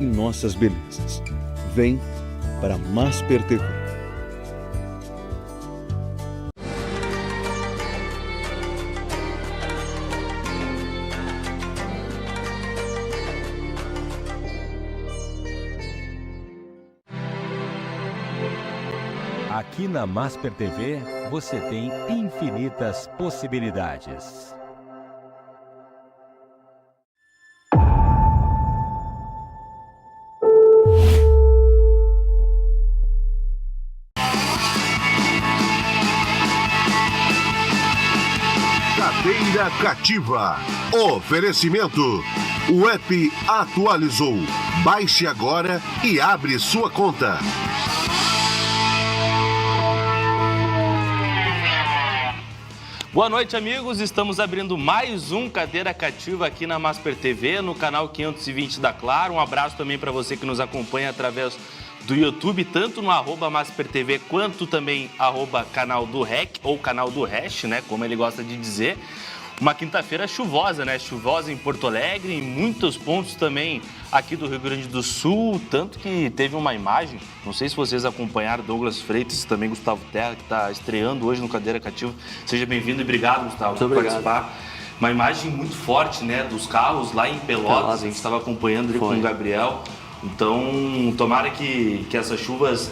em nossas belezas. Vem para Masper TV. Aqui na Masper TV, você tem infinitas possibilidades. Cadeira Cativa. Oferecimento. O app atualizou. Baixe agora e abre sua conta. Boa noite, amigos. Estamos abrindo mais um Cadeira Cativa aqui na Masper TV, no canal 520 da Claro. Um abraço também para você que nos acompanha através do YouTube, tanto no @MasperTV quanto também @canal do REC, ou canal do Hash, né, como ele gosta de dizer. Uma quinta-feira chuvosa, né? Chuvosa em Porto Alegre, em muitos pontos também aqui do Rio Grande do Sul, tanto que teve uma imagem, não sei se vocês acompanharam, Douglas Freitas e também Gustavo Terra, que está estreando hoje no Cadeira Cativa. Seja bem-vindo e obrigado, Gustavo, por participar. Uma imagem muito forte, né, dos carros lá em Pelotas, a gente estava acompanhando ali com o Gabriel. Então, tomara que essas chuvas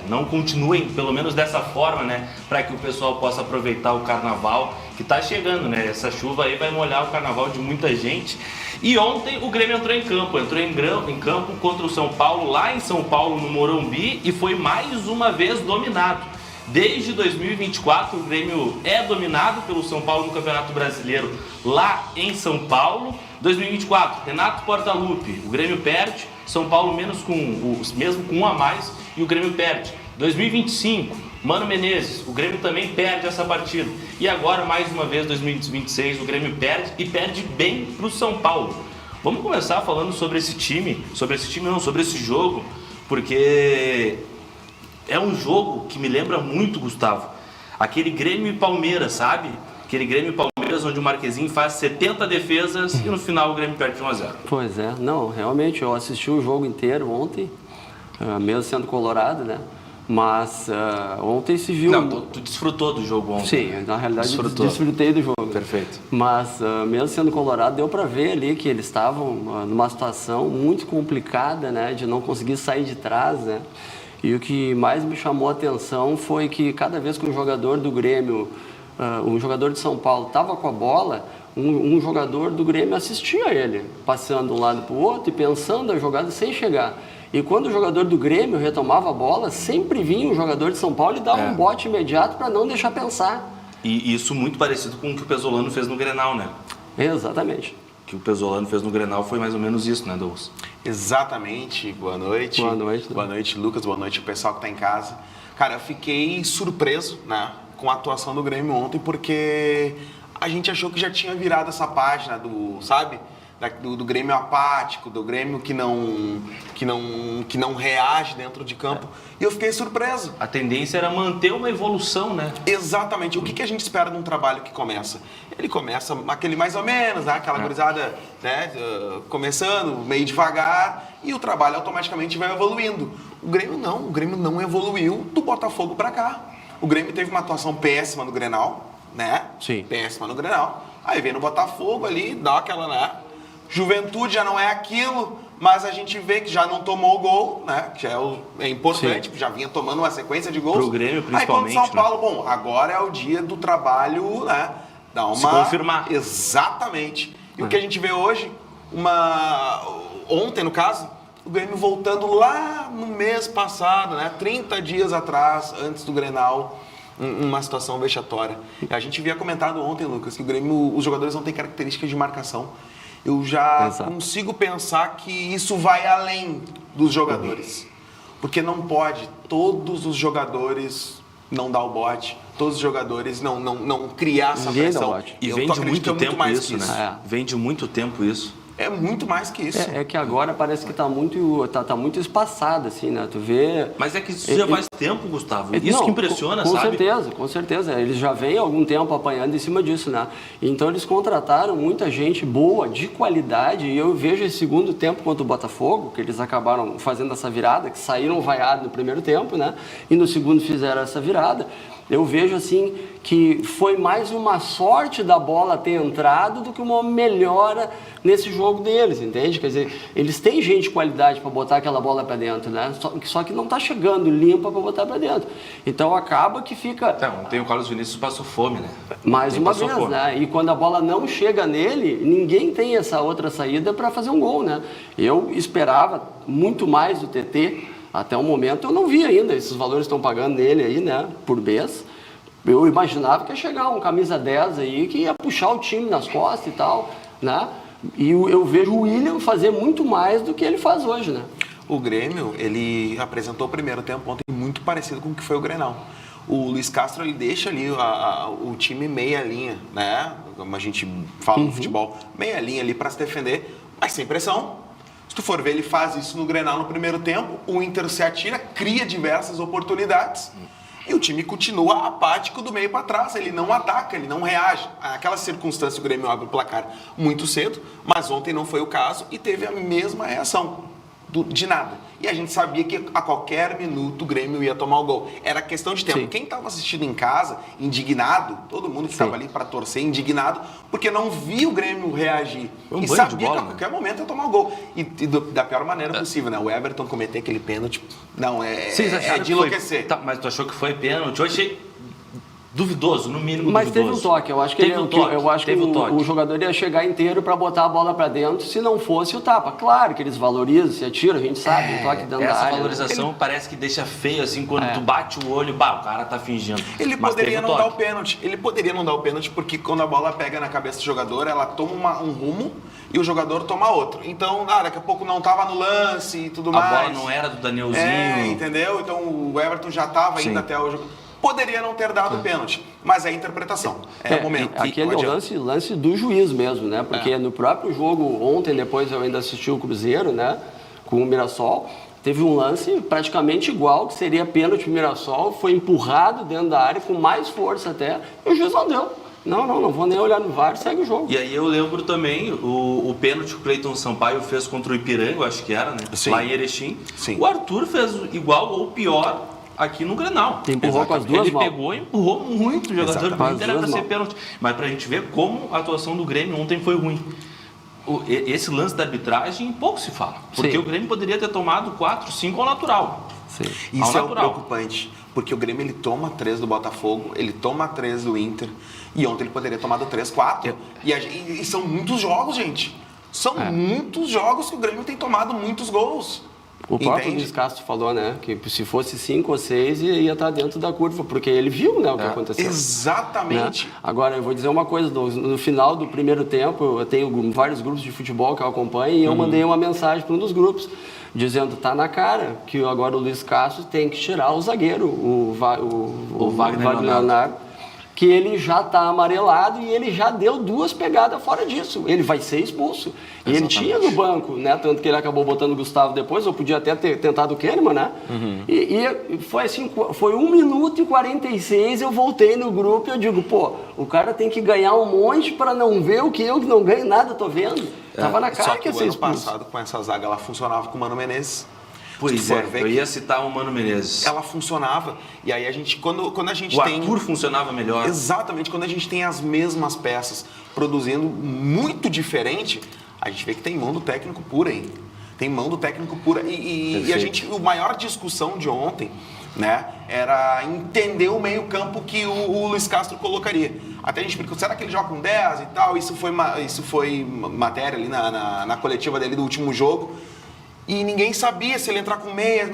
não continuem, pelo menos dessa forma, né? Para que o pessoal possa aproveitar o carnaval que está chegando, né? Essa chuva aí vai molhar o carnaval de muita gente. E ontem o Grêmio entrou em campo contra o São Paulo, lá em São Paulo, no Morumbi, e foi mais uma vez dominado. Desde 2024, o Grêmio é dominado pelo São Paulo no Campeonato Brasileiro, lá em São Paulo. 2024, Renato Portaluppi, o Grêmio perde, São Paulo mesmo com um a mais, e o Grêmio perde. 2025, Mano Menezes, o Grêmio também perde essa partida. E agora, mais uma vez, 2026, o Grêmio perde, e perde bem para o São Paulo. Vamos começar falando sobre esse jogo, porque é um jogo que me lembra muito, Gustavo, aquele Grêmio e Palmeiras, sabe? Aquele Grêmio e Palmeiras onde o Marquezinho faz 70 defesas e no final o Grêmio perde de 1-0. Pois é, não, realmente eu assisti o jogo inteiro ontem, mesmo sendo colorado, né? Mas ontem se viu... Não, tu desfrutou do jogo ontem. Sim, na realidade desfrutei do jogo. Perfeito. Mas mesmo sendo colorado, deu para ver ali que eles estavam numa situação muito complicada, né? De não conseguir sair de trás, né? E o que mais me chamou a atenção foi que cada vez que um jogador do Grêmio, um jogador de São Paulo estava com a bola, um jogador do Grêmio assistia ele, passando de um lado para o outro e pensando a jogada sem chegar. E quando o jogador do Grêmio retomava a bola, sempre vinha o jogador de São Paulo e dava um bote imediato para não deixar pensar. E isso muito parecido com o que o Pesolano fez no Grenal, né? Exatamente. O que o Pesolano fez no Grenal foi mais ou menos isso, né, Douglas? Exatamente. Boa noite. Boa noite. Boa noite, Lucas. Boa noite, o pessoal que está em casa. Cara, eu fiquei surpreso, né, com a atuação do Grêmio ontem, porque a gente achou que já tinha virado essa página do Grêmio apático, do Grêmio que não reage dentro de campo. E eu fiquei surpreso. A tendência era manter uma evolução, né? Exatamente. O que a gente espera de um trabalho que começa? Ele começa aquele mais ou menos, né? Aquela gurizada, né? Começando meio devagar, e o trabalho automaticamente vai evoluindo. O Grêmio não evoluiu do Botafogo para cá. O Grêmio teve uma atuação péssima no Grenal, né? Sim. Péssima no Grenal. Aí vem no Botafogo ali, dá aquela, né? Juventude já não é aquilo, mas a gente vê que já não tomou o gol, né? Que é importante, já vinha tomando uma sequência de gols. Pro Grêmio, principalmente. Aí quando São Paulo, bom, agora é o dia do trabalho, né? Dá uma... Se confirmar. Exatamente. E o que a gente vê hoje, ontem no caso, o Grêmio voltando lá no mês passado, né? 30 dias atrás, antes do Grenal, uma situação vexatória. A gente havia comentado ontem, Lucas, que o Grêmio, os jogadores não têm características de marcação. Eu já consigo pensar que isso vai além dos jogadores. Porque não pode todos os jogadores não dar o bote, todos os jogadores não criar essa pressão. E vem de muito tempo isso, né? Vem de muito tempo isso. É muito mais que isso. É que agora parece que tá muito espaçado, assim, né? Tu vê... Mas é que isso já faz tempo, Gustavo. Isso Não, que impressiona, com sabe? Com certeza. Eles já vêm há algum tempo apanhando em cima disso, né? Então eles contrataram muita gente boa, de qualidade, e eu vejo esse segundo tempo contra o Botafogo, que eles acabaram fazendo essa virada, que saíram vaiados no primeiro tempo, né? E no segundo fizeram essa virada. Eu vejo, assim, que foi mais uma sorte da bola ter entrado do que uma melhora nesse jogo deles, entende? Quer dizer, eles têm gente de qualidade para botar aquela bola para dentro, né? Só que não está chegando limpa para botar para dentro. Então acaba que fica... Ontem o Carlos Vinícius passou fome, né? Mais uma vez, né? E quando a bola não chega nele, ninguém tem essa outra saída para fazer um gol, né? Eu esperava muito mais do TT. Até o momento eu não vi ainda, esses valores estão pagando nele aí, né, por mês. Eu imaginava que ia chegar um camisa 10 aí, que ia puxar o time nas costas e tal, né? E eu vejo o William fazer muito mais do que ele faz hoje, né? O Grêmio, ele apresentou o primeiro tempo ontem muito parecido com o que foi o Grenal. O Luiz Castro, ele deixa ali o time meia linha, né? Como a gente fala no futebol, meia linha ali para se defender, mas sem pressão. Se tu for ver, ele faz isso no Grenal no primeiro tempo, o Inter se atira, cria diversas oportunidades e o time continua apático do meio para trás, ele não ataca, ele não reage. Aquela circunstância o Grêmio abre o placar muito cedo, mas ontem não foi o caso e teve a mesma reação. De nada. E a gente sabia que a qualquer minuto o Grêmio ia tomar o gol. Era questão de tempo. Sim. Quem estava assistindo em casa, indignado, todo mundo que estava ali para torcer, indignado, porque não via o Grêmio reagir. E sabia que a qualquer momento ia tomar o gol. E da pior maneira possível, né? O Everton cometer aquele pênalti, não, é de enlouquecer. Tá, mas tu achou que foi pênalti? Eu achei duvidoso, no mínimo mas duvidoso. Teve um toque, eu acho que, o jogador ia chegar inteiro para botar a bola para dentro, se não fosse o tapa. Claro que eles valorizam, se atiram, a gente sabe, o toque dentro da área. Essa valorização parece que deixa feio, assim, quando tu bate o olho, o cara tá fingindo. Ele poderia não dar o pênalti. Ele poderia não dar o pênalti porque quando a bola pega na cabeça do jogador, ela toma um rumo e o jogador toma outro. Então, daqui a pouco não tava no lance e tudo mais. A bola não era do Danielzinho. Entendeu? Então o Everton já tava indo até o jogo. Poderia não ter dado o pênalti, mas é a interpretação, o momento. Aquele lance do juiz mesmo, né? Porque no próprio jogo, ontem, depois eu ainda assisti o Cruzeiro, né? Com o Mirassol, teve um lance praticamente igual, que seria pênalti pro Mirassol, foi empurrado dentro da área com mais força até, e o juiz não deu. Não vou nem olhar no VAR, segue o jogo. E aí eu lembro também o pênalti que o Cleiton Sampaio fez contra o Ipiranga, eu acho que era, né? Sim. Lá em Erechim. Sim. O Arthur fez igual ou pior aqui no Grenal. Empurrou com as duas mãos. Ele pegou e empurrou muito o jogador do Inter, era pra ser pênalti. Mas pra gente ver como a atuação do Grêmio ontem foi ruim. Esse lance da arbitragem pouco se fala. Porque o Grêmio poderia ter tomado 4, 5 ao natural. Sim. Isso é o preocupante. Porque o Grêmio ele toma 3 do Botafogo, ele toma 3 do Inter. E ontem ele poderia ter tomado 3, 4. E são muitos jogos, gente. São muitos jogos que o Grêmio tem tomado muitos gols. O próprio Luiz Castro falou, né, que se fosse 5 ou 6 ia estar dentro da curva, porque ele viu, né, o que aconteceu. Exatamente. Né? Agora, eu vou dizer uma coisa, no final do primeiro tempo, eu tenho vários grupos de futebol que eu acompanho e eu mandei uma mensagem para um dos grupos, dizendo, tá na cara que agora o Luiz Castro tem que tirar o zagueiro, o Wagner Leonardo, que ele já está amarelado e ele já deu 2 pegadas fora disso. Ele vai ser expulso. E ele tinha no banco, né? Tanto que ele acabou botando o Gustavo depois, ou podia até ter tentado o Kahneman, né? E foi assim, foi 1 minuto e 46, eu voltei no grupo e eu digo, o cara tem que ganhar um monte para não ver o que eu que não ganho nada, tô vendo. Tava na cara que ia ser expulso. Ano passado, com essa zaga, ela funcionava com o Mano Menezes. Pois eu ia citar o Mano Menezes. Ela funcionava. E aí a gente, quando a gente o tem... Arthur funcionava melhor. Exatamente. Quando a gente tem as mesmas peças produzindo muito diferente, a gente vê que tem mão do técnico pura aí. Tem mão do técnico pura. E a gente, a maior discussão de ontem, né, era entender o meio-campo que o Luiz Castro colocaria. Até a gente perguntou, será que ele joga com 10 e tal? Isso foi matéria ali na coletiva dele do último jogo. E ninguém sabia se ele entrar com meia,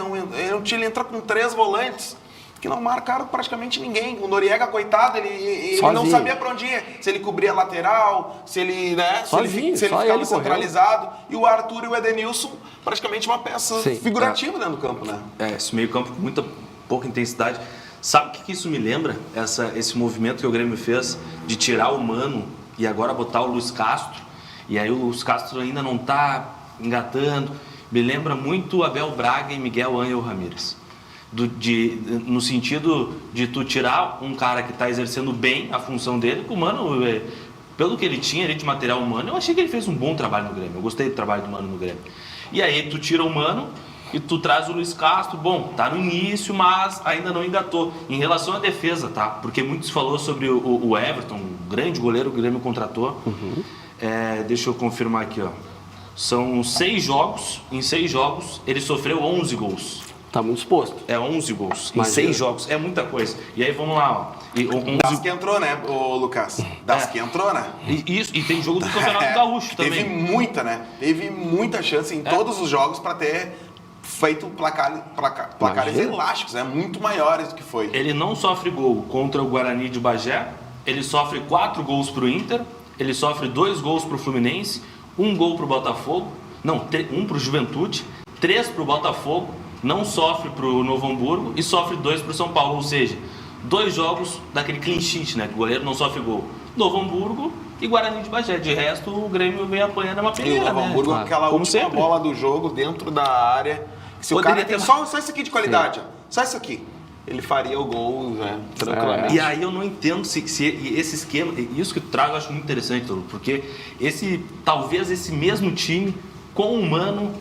ele entrar com 3 volantes, que não marcaram praticamente ninguém. O Noriega, coitado, ele não sabia para onde ir. Se ele cobria a lateral, se ele ficava centralizado. E o Arthur e o Edenilson, praticamente uma peça figurativa dentro do campo, né? Esse meio campo com muita pouca intensidade. Sabe o que isso me lembra? Esse movimento que o Grêmio fez de tirar o Mano e agora botar o Luiz Castro. E aí o Luiz Castro ainda não está engatando. Me lembra muito Abel Braga e Miguel Ángel Ramírez. No sentido de tu tirar um cara que está exercendo bem a função dele, que o Mano, pelo que ele tinha ali de material humano, eu achei que ele fez um bom trabalho no Grêmio. Eu gostei do trabalho do Mano no Grêmio. E aí tu tira o Mano e tu traz o Luiz Castro. Bom, tá no início, mas ainda não engatou. Em relação à defesa, tá? Porque muitos falou sobre o Everton, um grande goleiro que o Grêmio contratou. Deixa eu confirmar aqui, ó. São 6 jogos. Em 6 jogos, ele sofreu 11 gols. Tá muito exposto. 11 gols. Em 6 jogos. É muita coisa. E aí, vamos lá, ó. Das que entrou, né, ô Lucas? Das que entrou, né? E tem jogo do Campeonato Gaúcho também. Teve muita, né? Teve muita chance em todos os jogos para ter feito placares elásticos, né? Muito maiores do que foi. Ele não sofre gol contra o Guarani de Bagé. Ele sofre 4 gols pro Inter. Ele sofre 2 gols pro Fluminense. 1 gol pro Botafogo. Não, 1 pro Juventude. 3 pro Botafogo. Não sofre pro Novo Hamburgo e sofre 2 pro São Paulo, ou seja, 2 jogos daquele clean sheet, né? Que o goleiro não sofre gol. Novo Hamburgo e Guarani de Bagé. De resto, o Grêmio vem apanhando uma peneira, né? O Novo Hamburgo, aquela como última sempre. Bola do jogo dentro da área. Se o cara tem só isso aqui de qualidade, ó, só isso aqui, ele faria o gol, né? Tranquilamente. E aí eu não entendo se esse esquema, isso que tu traz eu acho muito interessante, Tolo, porque talvez esse mesmo time, com o Mano,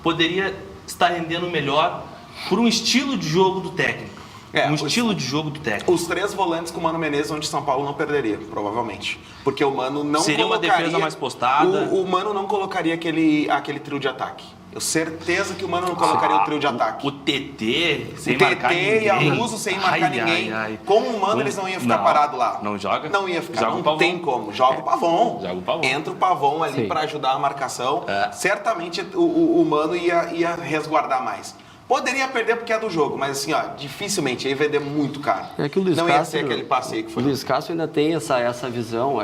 poderia estar rendendo melhor por um estilo de jogo do técnico. De jogo do técnico. Os 3 volantes com o Mano Menezes, onde São Paulo não perderia, provavelmente. Porque o Mano não seria uma defesa mais postada. O Mano não colocaria aquele trio de ataque. Eu certeza que o Mano não colocaria o trio de ataque. O TT sem marcar ninguém. E a Russo sem marcar ninguém. Com o Mano eles não iam ficar parados lá. Não joga? Não ia ficar. Joga não tem como. Joga o Pavon. Joga o Pavon. Entra o Pavon ali para ajudar a marcação. Certamente o Mano ia resguardar mais. Poderia perder porque é do jogo, mas assim, ó, dificilmente ia vender muito caro. É que o Luiz não Castro, ia ser aquele passeio que foi. O Luiz Castro ainda tem essa visão,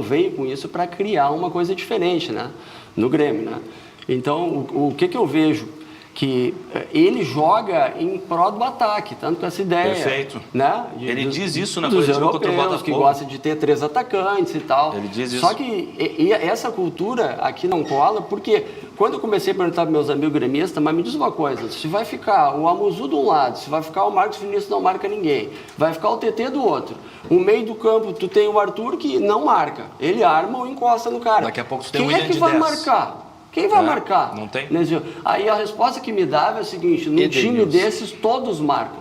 veio com isso para criar uma coisa diferente, né? No Grêmio, né? Então, o que eu vejo? Que ele joga em prol do ataque, tanto com essa ideia. Perfeito. Né? Ele diz isso na dos coletiva contra o europeus, Botafogo. que gosta de ter 3 atacantes e tal. Ele diz isso. Só que essa cultura aqui não cola, porque quando eu comecei a perguntar para meus amigos gremistas, mas me diz uma coisa, se vai ficar o Amuzu de um lado, se vai ficar o Marcos Vinícius não marca ninguém, vai ficar o TT do outro. No meio do campo, tu tem o Arthur que não marca. Ele arma ou encosta no cara. Daqui a pouco tu tem Quem o William é que de vai 10. marcar? Quem vai marcar? Não tem. Aí a resposta que me dava é a seguinte, no time desses todos marcam.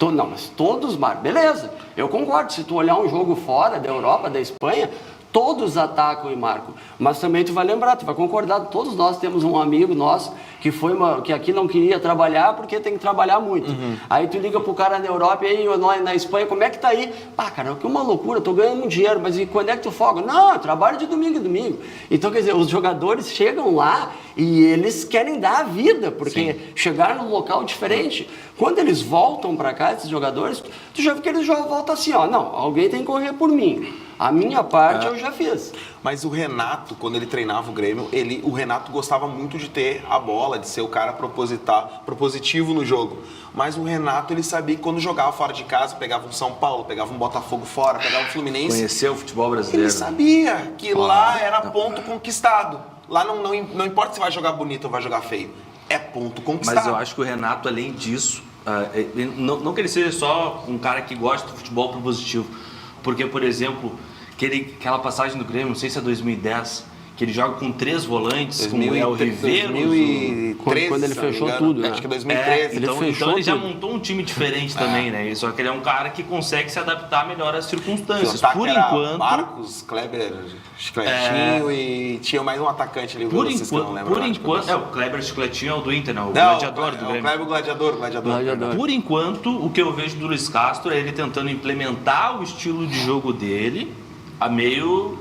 Não, mas todos marcam. Beleza, eu concordo. Se tu olhar um jogo fora da Europa, da Espanha, todos atacam e marcam. Mas também tu vai lembrar, tu vai concordar, todos nós temos um amigo nosso que aqui não queria trabalhar porque tem que trabalhar muito. Aí tu liga pro cara na Europa e aí na Espanha, como é que tá aí? Pá, cara, que uma loucura, tô ganhando muito dinheiro, mas e quando é que tu folga? Não, eu trabalho de domingo em domingo. Então, quer dizer, os jogadores chegam lá e eles querem dar a vida, porque chegaram num local diferente. Quando eles voltam para cá, esses jogadores, tu já vê que eles já voltam assim, ó, não, alguém tem que correr por mim. A minha parte eu já fiz. Mas o Renato, quando ele treinava o Grêmio, o Renato gostava muito de ter a bola, de ser o cara propositivo no jogo. Mas o Renato, ele sabia que quando jogava fora de casa, pegava um São Paulo, pegava um Botafogo fora, pegava um Fluminense. Conheceu o futebol brasileiro. Ele sabia que lá era ponto conquistado. Lá não importa se vai jogar bonito ou vai jogar feio. É ponto conquistado. Mas eu acho que o Renato, além disso, não que ele seja só um cara que gosta do futebol propositivo. Porque, por exemplo, aquela passagem do Grêmio, não sei se é 2010, que ele joga com 3 volantes, com o El Riveros. 2013, quando ele fechou tudo, né? Acho que 2013. Então ele já montou um time diferente também, né? Só que ele é um cara que consegue se adaptar melhor às circunstâncias. Por enquanto... Marcos, Kleber, Chicletinho e tinha mais um atacante ali. Por enquanto... o Kleber Chicletinho é o do Inter, não? O gladiador do Grêmio. O Kleber Gladiador. Por enquanto, o que eu vejo do Luiz Castro é ele tentando implementar o estilo de jogo dele a meio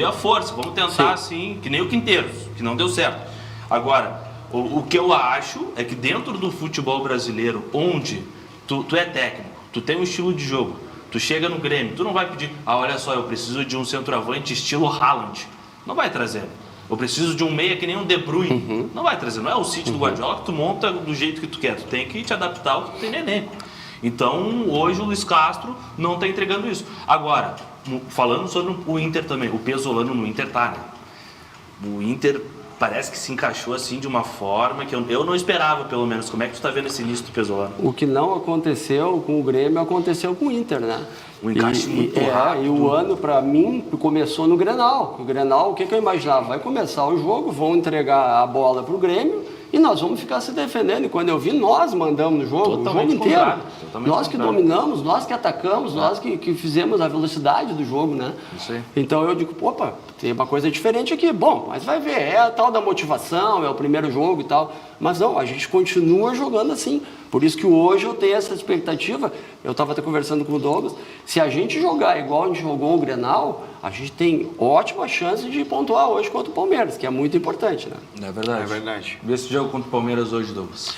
à força. Vamos tentar assim, que nem o Quinteiros, que não deu certo. Agora, o que eu acho é que dentro do futebol brasileiro, onde tu é técnico, tu tem um estilo de jogo, tu chega no Grêmio, tu não vai pedir, olha só, eu preciso de um centroavante estilo Haaland. Não vai trazer. Eu preciso de um meia que nem um De Bruyne. Não vai trazer. Não é o City do Guardiola que tu monta do jeito que tu quer. Tu tem que te adaptar ao que tu tem no elenco. Então, hoje o Luiz Castro não está entregando isso. Agora, falando sobre o Inter também, o Pesolano no Inter tá, né? O Inter parece que se encaixou assim de uma forma que eu não esperava, pelo menos. Como é que tu tá vendo esse início do Pesolano? O que não aconteceu com o Grêmio aconteceu com o Inter, né? O encaixe muito rápido. E o ano, para mim, começou no Grenal. O Grenal, o que eu imaginava? Vai começar o jogo, vão entregar a bola pro Grêmio e nós vamos ficar se defendendo. E quando eu vi, nós mandamos no jogo, Totalmente o jogo inteiro. Nós que contrário. Dominamos, nós que atacamos, nós que fizemos a velocidade do jogo, né? Isso aí. Então eu digo, opa, tem uma coisa diferente aqui. Bom, mas vai ver, é a tal da motivação, é o primeiro jogo e tal. Mas não, a gente continua jogando assim. Por isso que hoje eu tenho essa expectativa. Eu estava até conversando com o Douglas. Se a gente jogar igual a gente jogou o Grenal, a gente tem ótima chance de pontuar hoje contra o Palmeiras, que é muito importante, né? É verdade. É verdade. Vê esse jogo contra o Palmeiras hoje, Douglas.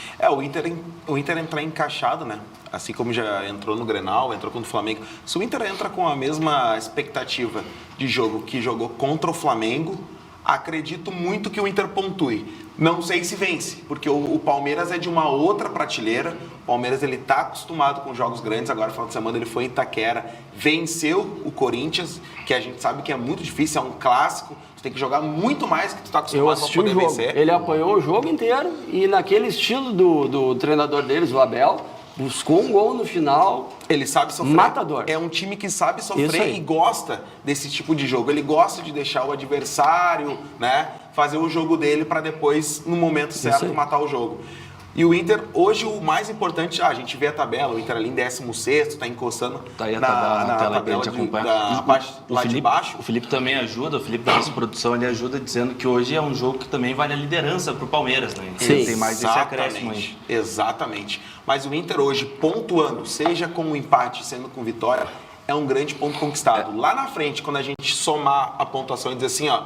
O Inter entrar encaixado, né? Assim como já entrou no Grenal, entrou contra o Flamengo. Se o Inter entra com a mesma expectativa de jogo que jogou contra o Flamengo, acredito muito que o Inter pontue. Não sei se vence, porque o Palmeiras é de uma outra prateleira. O Palmeiras ele tá acostumado com jogos grandes. Agora, no final de semana, ele foi em Itaquera, venceu o Corinthians, que a gente sabe que é muito difícil, é um clássico. Tu tem que jogar muito mais que tu tá Eu acostumado para assisti o poder jogo. vencer. Ele apanhou o jogo inteiro e naquele estilo do treinador deles, o Abel, buscou um gol no final. Ele sabe sofrer. Matador. É um time que sabe Isso sofrer aí. e gosta desse tipo de jogo. Ele gosta de deixar o adversário, né, fazer o jogo dele para depois, no momento certo, aí. matar o jogo. E o Inter, hoje, o mais importante, a gente vê a tabela, o Inter ali em 16º, tá encostando Tá aí a tabela na tela que a gente acompanha. da parte lá de baixo. O Felipe também ajuda, o Felipe da nossa produção ali ajuda dizendo que hoje é um jogo que também vale a liderança pro Palmeiras, né? Então Sim. tem mais esse acréscimo aí. Exatamente. Mas o Inter hoje, pontuando, seja com um empate, sendo com vitória, é um grande ponto conquistado. Lá na frente, quando a gente somar a pontuação e dizer assim, ó,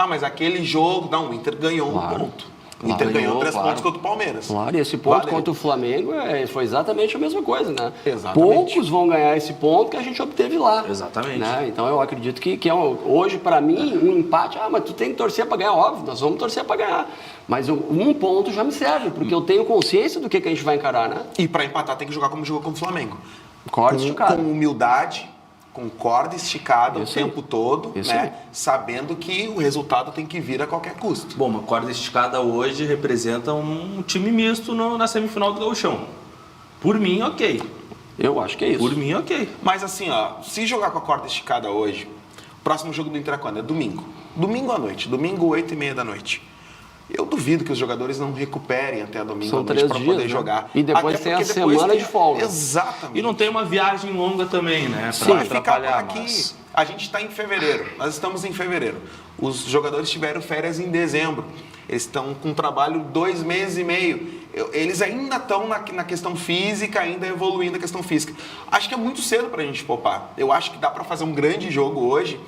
mas aquele jogo... Não, o Inter ganhou um ponto. O Inter ganhou 3 pontos contra o Palmeiras. Claro, e esse ponto Valeu. contra o Flamengo foi exatamente a mesma coisa, né? Exatamente. Poucos vão ganhar esse ponto que a gente obteve lá. Exatamente. Né? Então eu acredito que hoje, para mim, um empate, mas tu tem que torcer para ganhar, óbvio, nós vamos torcer para ganhar. Mas um ponto já me serve, porque eu tenho consciência do que a gente vai encarar, né? E para empatar tem que jogar como jogou contra o Flamengo. Corda esticada. Com humildade, com corda esticada Isso o tempo todo, Isso né? aí. Sabendo que o resultado tem que vir a qualquer custo. Bom, uma corda esticada hoje representa um time misto na semifinal do Gauchão. Por mim, ok. Eu acho que é isso. Por mim, ok. Mas assim, ó, se jogar com a corda esticada hoje, o próximo jogo do Inter é quando? É domingo. Domingo à noite, domingo 8h30 da noite. Eu duvido que os jogadores não recuperem até domingo São à noite 3 para dias, poder né? jogar. E depois Até tem a porque depois semana de folga. Exatamente. E não tem uma viagem longa também, né? Sim, Pra vai ficar por atrapalhar, aqui. mas... A gente está em fevereiro, nós estamos em fevereiro. Os jogadores tiveram férias em dezembro. Eles estão com trabalho 2 meses e meio. Eles ainda estão na questão física, ainda evoluindo a questão física. Acho que é muito cedo para a gente poupar. Eu acho que dá para fazer um grande jogo hoje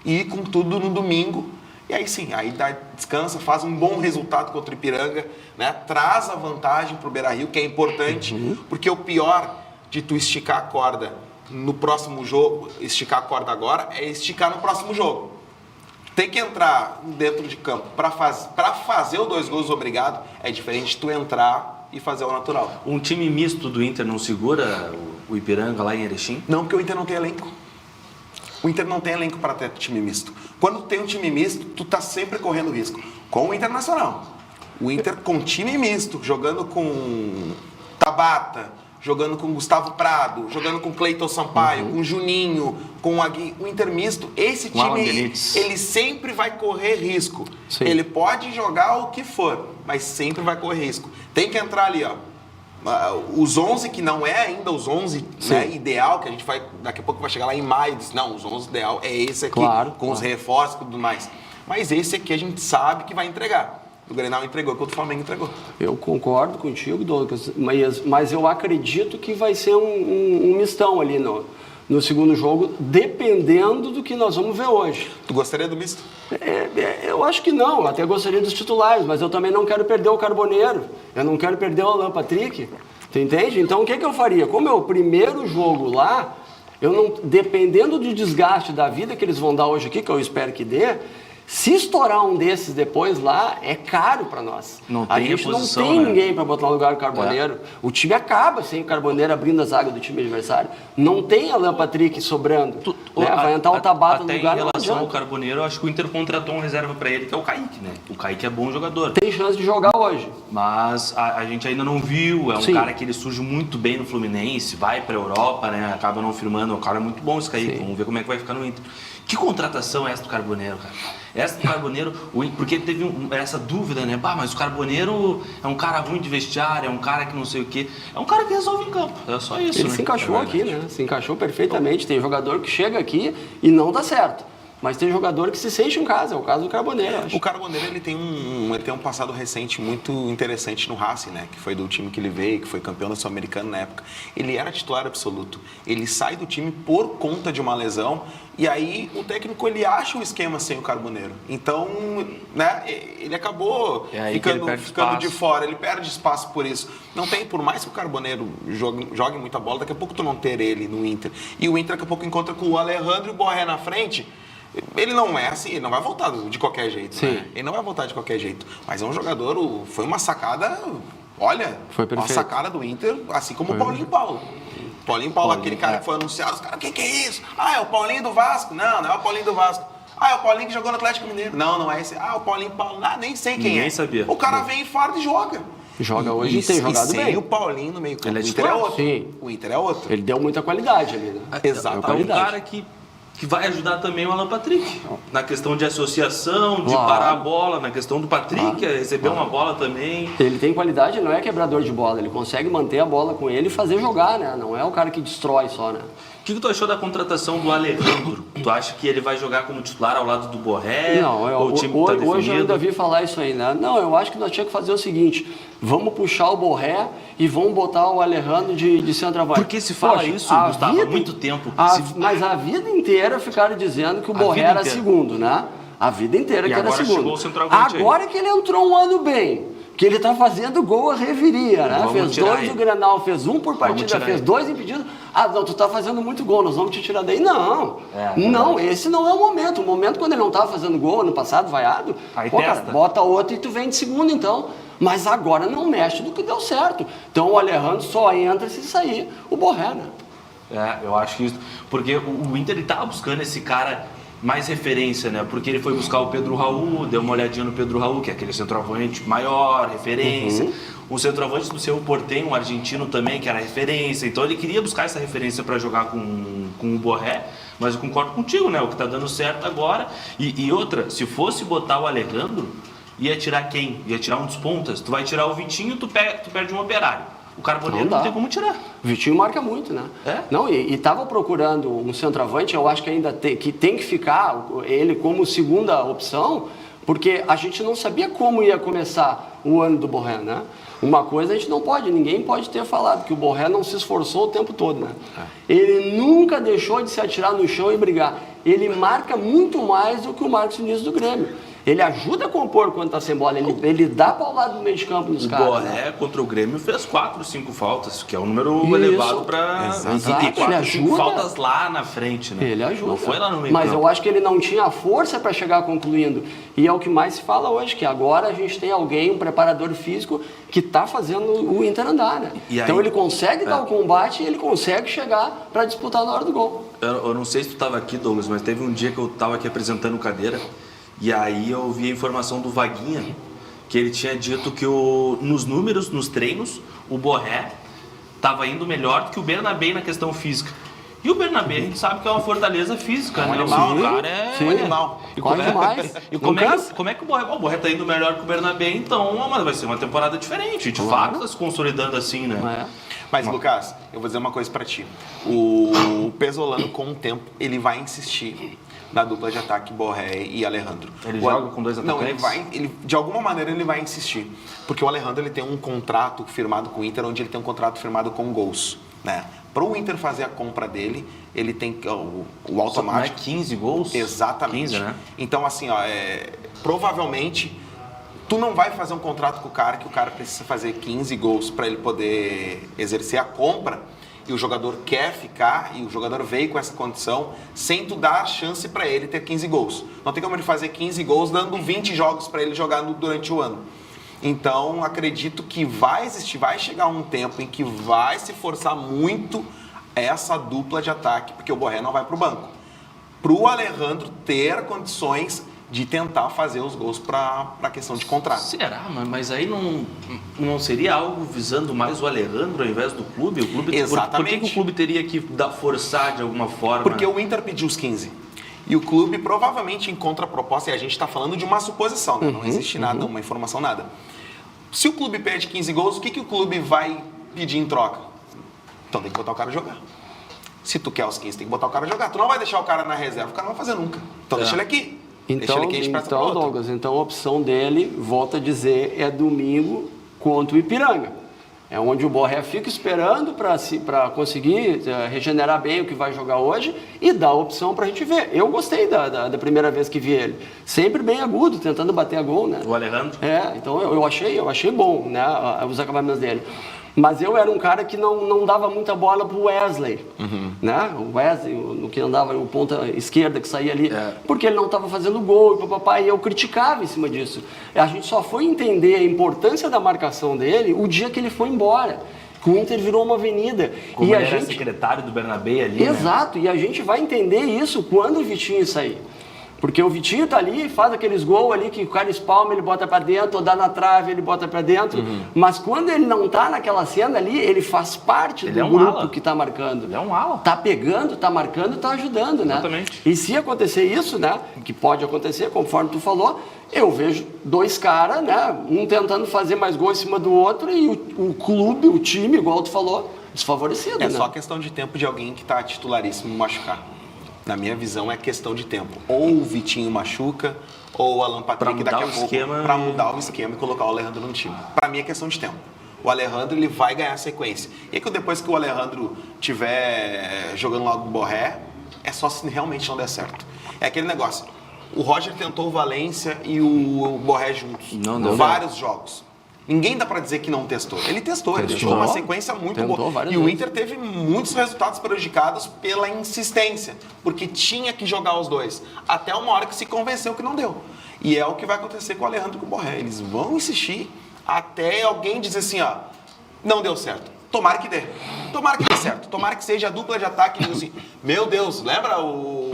e ir com tudo no domingo. E aí sim, aí descansa, faz um bom resultado contra o Ipiranga, né? Traz a vantagem para o Beira-Rio, que é importante, porque o pior de tu esticar a corda no próximo jogo, esticar a corda agora, é esticar no próximo jogo. Tem que entrar dentro de campo para fazer o 2 gols obrigado, é diferente de tu entrar e fazer o natural. Um time misto do Inter não segura o Ipiranga lá em Erechim? Não, porque o Inter não tem elenco. O Inter não tem elenco para ter time misto. Quando tem um time misto, tu tá sempre correndo risco. Com o Internacional. O Inter com time misto, jogando com Tabata, jogando com Gustavo Prado, jogando com Cleiton Sampaio, com Juninho, com o Inter misto, esse Com Alan time, Benítez. ele sempre vai correr risco. Sim. Ele pode jogar o que for, mas sempre vai correr risco. Tem que entrar ali, ó. Os 11, que não é ainda os 11, né, ideal, que a gente vai, daqui a pouco vai chegar lá em maio, diz, não, os 11 ideal é esse aqui, Claro, com os reforços e tudo mais. Mas esse aqui a gente sabe que vai entregar. O Grenal entregou, quando o Flamengo entregou. Eu concordo contigo, Douglas, mas eu acredito que vai ser um mistão ali no segundo jogo, dependendo do que nós vamos ver hoje. Tu gostaria do misto? Eu acho que não, até gostaria dos titulares, mas eu também não quero perder o Carboneiro, eu não quero perder o Alan Patrick, tu entende? Então o que eu faria? Como é o primeiro jogo lá, eu não, dependendo do desgaste da vida que eles vão dar hoje aqui, que eu espero que dê, Se estourar um desses depois lá, é caro para nós. Não A tem gente não reposição, tem né? ninguém para botar no lugar do Carboneiro. O time acaba sem o Carboneiro abrindo a zaga do time adversário. Não tem Alan Patrick sobrando. Né? Vai entrar o Tabata no Até lugar. em não relação ao adianta. Carboneiro, eu acho que o Inter contratou um reserva para ele, que é o Kaique, né? O Kaique é bom jogador. Tem chance de jogar hoje. Mas a gente ainda não viu, é um Sim. cara que ele surge muito bem no Fluminense, vai pra Europa, né? Acaba não firmando, é um cara muito bom esse Kaique. Sim. Vamos ver como é que vai ficar no Inter. Que contratação é essa do Carboneiro, cara? Essa do Carboneiro, porque teve essa dúvida, né? Mas o Carboneiro é um cara ruim de vestiário, é um cara que não sei o quê. É um cara que resolve em campo, é só isso, Ele né? se encaixou É aqui, verdade. né? Se encaixou perfeitamente. Tem jogador que chega aqui e não dá certo. Mas tem jogador que se sente em casa, é o caso do Carboneiro, eu acho. O Carboneiro ele tem um passado recente muito interessante no Racing, né? Que foi do time que ele veio, que foi campeão da Sul-Americana na época. Ele era titular absoluto. Ele sai do time por conta de uma lesão e aí o técnico ele acha o esquema sem o Carboneiro. Então, né? Ele acabou É aí que ele perde ficando de espaço. fora. Ele perde espaço por isso. Não tem, por mais que o Carboneiro jogue muita bola, daqui a pouco tu não ter ele no Inter. E o Inter daqui a pouco encontra com o Alejandro e o Borré na frente. Ele não é assim, ele não vai voltar de qualquer jeito, Sim. né? Ele não vai voltar de qualquer jeito. Mas é um jogador, foi uma sacada, olha, Foi uma perfeito. sacada do Inter, assim como o Paulinho Paulo. Paulinho Paulo, aquele cara que foi anunciado, os caras, o que é isso? Ah, é o Paulinho do Vasco? Não, não é o Paulinho do Vasco. Ah, é o Paulinho que jogou no Atlético Mineiro. Não, não é esse. Ah, o Paulinho Paulo, nem sei quem Ninguém é. sabia. O cara vem, farda e joga. Joga hoje e tem jogado sem bem. o Paulinho no meio campo. Ele é O Inter é titular? outro. Sim. O Inter é outro. Ele deu muita qualidade ali, né? Exatamente. É um qualidade. cara que vai ajudar também o Alan Patrick. Na questão de associação, de Claro. parar a bola, na questão do Patrick, receber uma bola também. Ele tem qualidade, ele não é quebrador de bola, ele consegue manter a bola com ele e fazer jogar, né? Não é o cara que destrói só, né? O que tu achou da contratação do Alejandro? Tu acha que ele vai jogar como titular ao lado do Borré? Não, ou o time tá definido? hoje eu ainda vi falar isso aí, né? Não, eu acho que nós tínhamos que fazer o seguinte: vamos puxar o Borré e vamos botar o Alejandro de centroavante. Porque se fala isso, a Gustavo, há muito tempo. Mas a vida inteira ficaram dizendo que o Borré vida era inteira. segundo, né? A vida inteira E que era agora segundo. chegou o centroavante aí. Agora que ele entrou um ano bem, que ele tá fazendo gol a reviria, né? Vamos Fez tirar 2 ele. no Grenal, fez 1 por Vamos partida, tirar fez ele. 2 impedidos. Ah, não, tu tá fazendo muito gol, nós vamos te tirar daí. Não, não, esse não é o momento. O momento quando ele não tava fazendo gol ano passado, vaiado, Aí pô, cara, testa. bota outro e tu vem de segundo então. Mas agora não mexe do que deu certo. Então o Alejandro só entra se sair o Borré, né? Eu acho que isso. Porque o Inter ele tava buscando esse cara mais referência, né? Porque ele foi buscar o Pedro Raul, deu uma olhadinha no Pedro Raul, que é aquele centroavante maior, referência. O centroavante do Cerro Porteño, um argentino também, que era referência. Então ele queria buscar essa referência para jogar com o Borré. Mas eu concordo contigo, né? O que tá dando certo agora. E outra, se fosse botar o Alejandro, ia tirar quem? Ia tirar um dos pontas. Tu vai tirar o Vitinho, tu perde um Operário. O Carboneiro Não dá. não tem como tirar. O Vitinho marca muito, né? É? Não, e tava procurando um centroavante, eu acho que ainda tem que ficar ele como segunda opção, porque a gente não sabia como ia começar o ano do Borré, né? Uma coisa a gente não pode, ninguém pode ter falado, que o Borré não se esforçou o tempo todo, né? Ele nunca deixou de se atirar no chão e brigar. Ele marca muito mais do que o Marcos Vinícius do Grêmio. Ele ajuda a compor quando tá sem bola, ele dá para o lado do meio de campo nos O caras. Borré né? contra o Grêmio fez 4, 5 faltas, que é um número Isso. elevado para Exato. e 4, Ele 5 ajuda. faltas lá na frente, né? Ele ajuda. Não foi lá no meio Mas campo. eu acho que ele não tinha a força para chegar concluindo. E é o que mais se fala hoje, que agora a gente tem alguém, um preparador físico, que está fazendo o Inter andar, né? E aí- Então ele consegue dar o combate e ele consegue chegar para disputar na hora do gol. Eu não sei se tu estava aqui, Douglas, mas teve um dia que eu estava aqui apresentando cadeira e aí eu vi a informação do Vaguinha, que ele tinha dito que nos números, nos treinos, o Borré estava indo melhor do que o Bernabé na questão física. E o Bernabé, a gente sabe que é uma fortaleza física, né? animal, O né? cara é Sim. Um animal. E Quase demais. E Não como cansa. é que o Borré tá indo melhor que o Bernabé, então mas vai ser uma temporada diferente. De fato, tá se consolidando assim, né? Mas, Lucas, eu vou dizer uma coisa pra ti. O Pesolano, com o tempo, ele vai insistir na dupla de ataque Borré e Alejandro. Ele joga com dois Não, atacantes? de alguma maneira ele vai insistir. Porque o Alejandro ele tem um contrato firmado com o Inter, onde ele tem um contrato firmado com gols, né? Para o Inter fazer a compra dele, ele tem o automático. Não é 15 gols? Exatamente. 15, né? Então, assim, provavelmente tu não vai fazer um contrato com o cara que o cara precisa fazer 15 gols para ele poder exercer a compra e o jogador quer ficar, e o jogador veio com essa condição, sem tu dar chance para ele ter 15 gols. Não tem como ele fazer 15 gols dando 20 jogos para ele jogar durante o ano. Então, acredito que vai chegar um tempo em que vai se forçar muito essa dupla de ataque, porque o Borré não vai para o banco. Para o Alejandro ter condições de tentar fazer os gols para a questão de contrato. Será? Mas aí não seria algo visando mais o Alejandro ao invés do clube? Exatamente. Por que o clube teria que forçar de alguma forma? Porque o Inter pediu os 15. E o clube provavelmente encontra a proposta, e a gente está falando de uma suposição, né? Não existe nada, uma informação, nada. Se o clube pede 15 gols, o que o clube vai pedir em troca? Então tem que botar o cara a jogar. Se tu quer os 15, tem que botar o cara a jogar. Tu não vai deixar o cara na reserva, o cara não vai fazer nunca. Então deixa ele aqui. Então, Douglas, então a opção dele, volta a dizer, é domingo contra o Ipiranga. É onde o Borré fica esperando para conseguir regenerar bem o que vai jogar hoje e dar a opção para a gente ver. Eu gostei da primeira vez que vi ele. Sempre bem agudo, tentando bater a gol, né? O Alejandro? Então eu achei bom, né, os acabamentos dele. Mas eu era um cara que não dava muita bola pro Wesley, né? O Wesley, no que andava, o ponta esquerda que saía ali, porque ele não estava fazendo gol e papapá, e eu criticava em cima disso. A gente só foi entender a importância da marcação dele o dia que ele foi embora. Que o Inter virou uma avenida. Como ele era secretário do Bernabé ali, exato, né? E a gente vai entender isso quando o Vitinho sair. Porque o Vitinho tá ali, faz aqueles gols ali que o cara espalma, ele bota pra dentro, ou dá na trave, ele bota pra dentro. Mas quando ele não tá naquela cena ali, ele faz parte do grupo que tá marcando. Ele é um ala. Tá pegando, tá marcando, tá ajudando, né? Exatamente. E se acontecer isso, né, que pode acontecer, conforme tu falou, eu vejo dois caras, né, um tentando fazer mais gols em cima do outro e o clube, o time, igual tu falou, desfavorecido, né? É só questão de tempo de alguém que tá titularíssimo machucar. Na minha visão, é questão de tempo. Ou o Vitinho machuca, ou o Alan Patrick daqui a pouco, para mudar o esquema e colocar o Alejandro no time. Para mim é questão de tempo. O Alejandro, ele vai ganhar sequência. E aí, depois que o Alejandro estiver jogando lá do Borré, é só se realmente não der certo. É aquele negócio. O Roger tentou o Valência e o Borré juntos. Não deu vários jogos. Ninguém dá pra dizer que não testou. Ele testou, ele deixou uma sequência muito boa. E o Inter teve muitos resultados prejudicados pela insistência, porque tinha que jogar os dois. Até uma hora que se convenceu que não deu. E é o que vai acontecer com o Alejandro e com o Borré. Eles vão insistir até alguém dizer assim, ó, não deu certo. Tomara que dê. Tomara que dê certo. Tomara que seja a dupla de ataque e diga assim, meu Deus, lembra o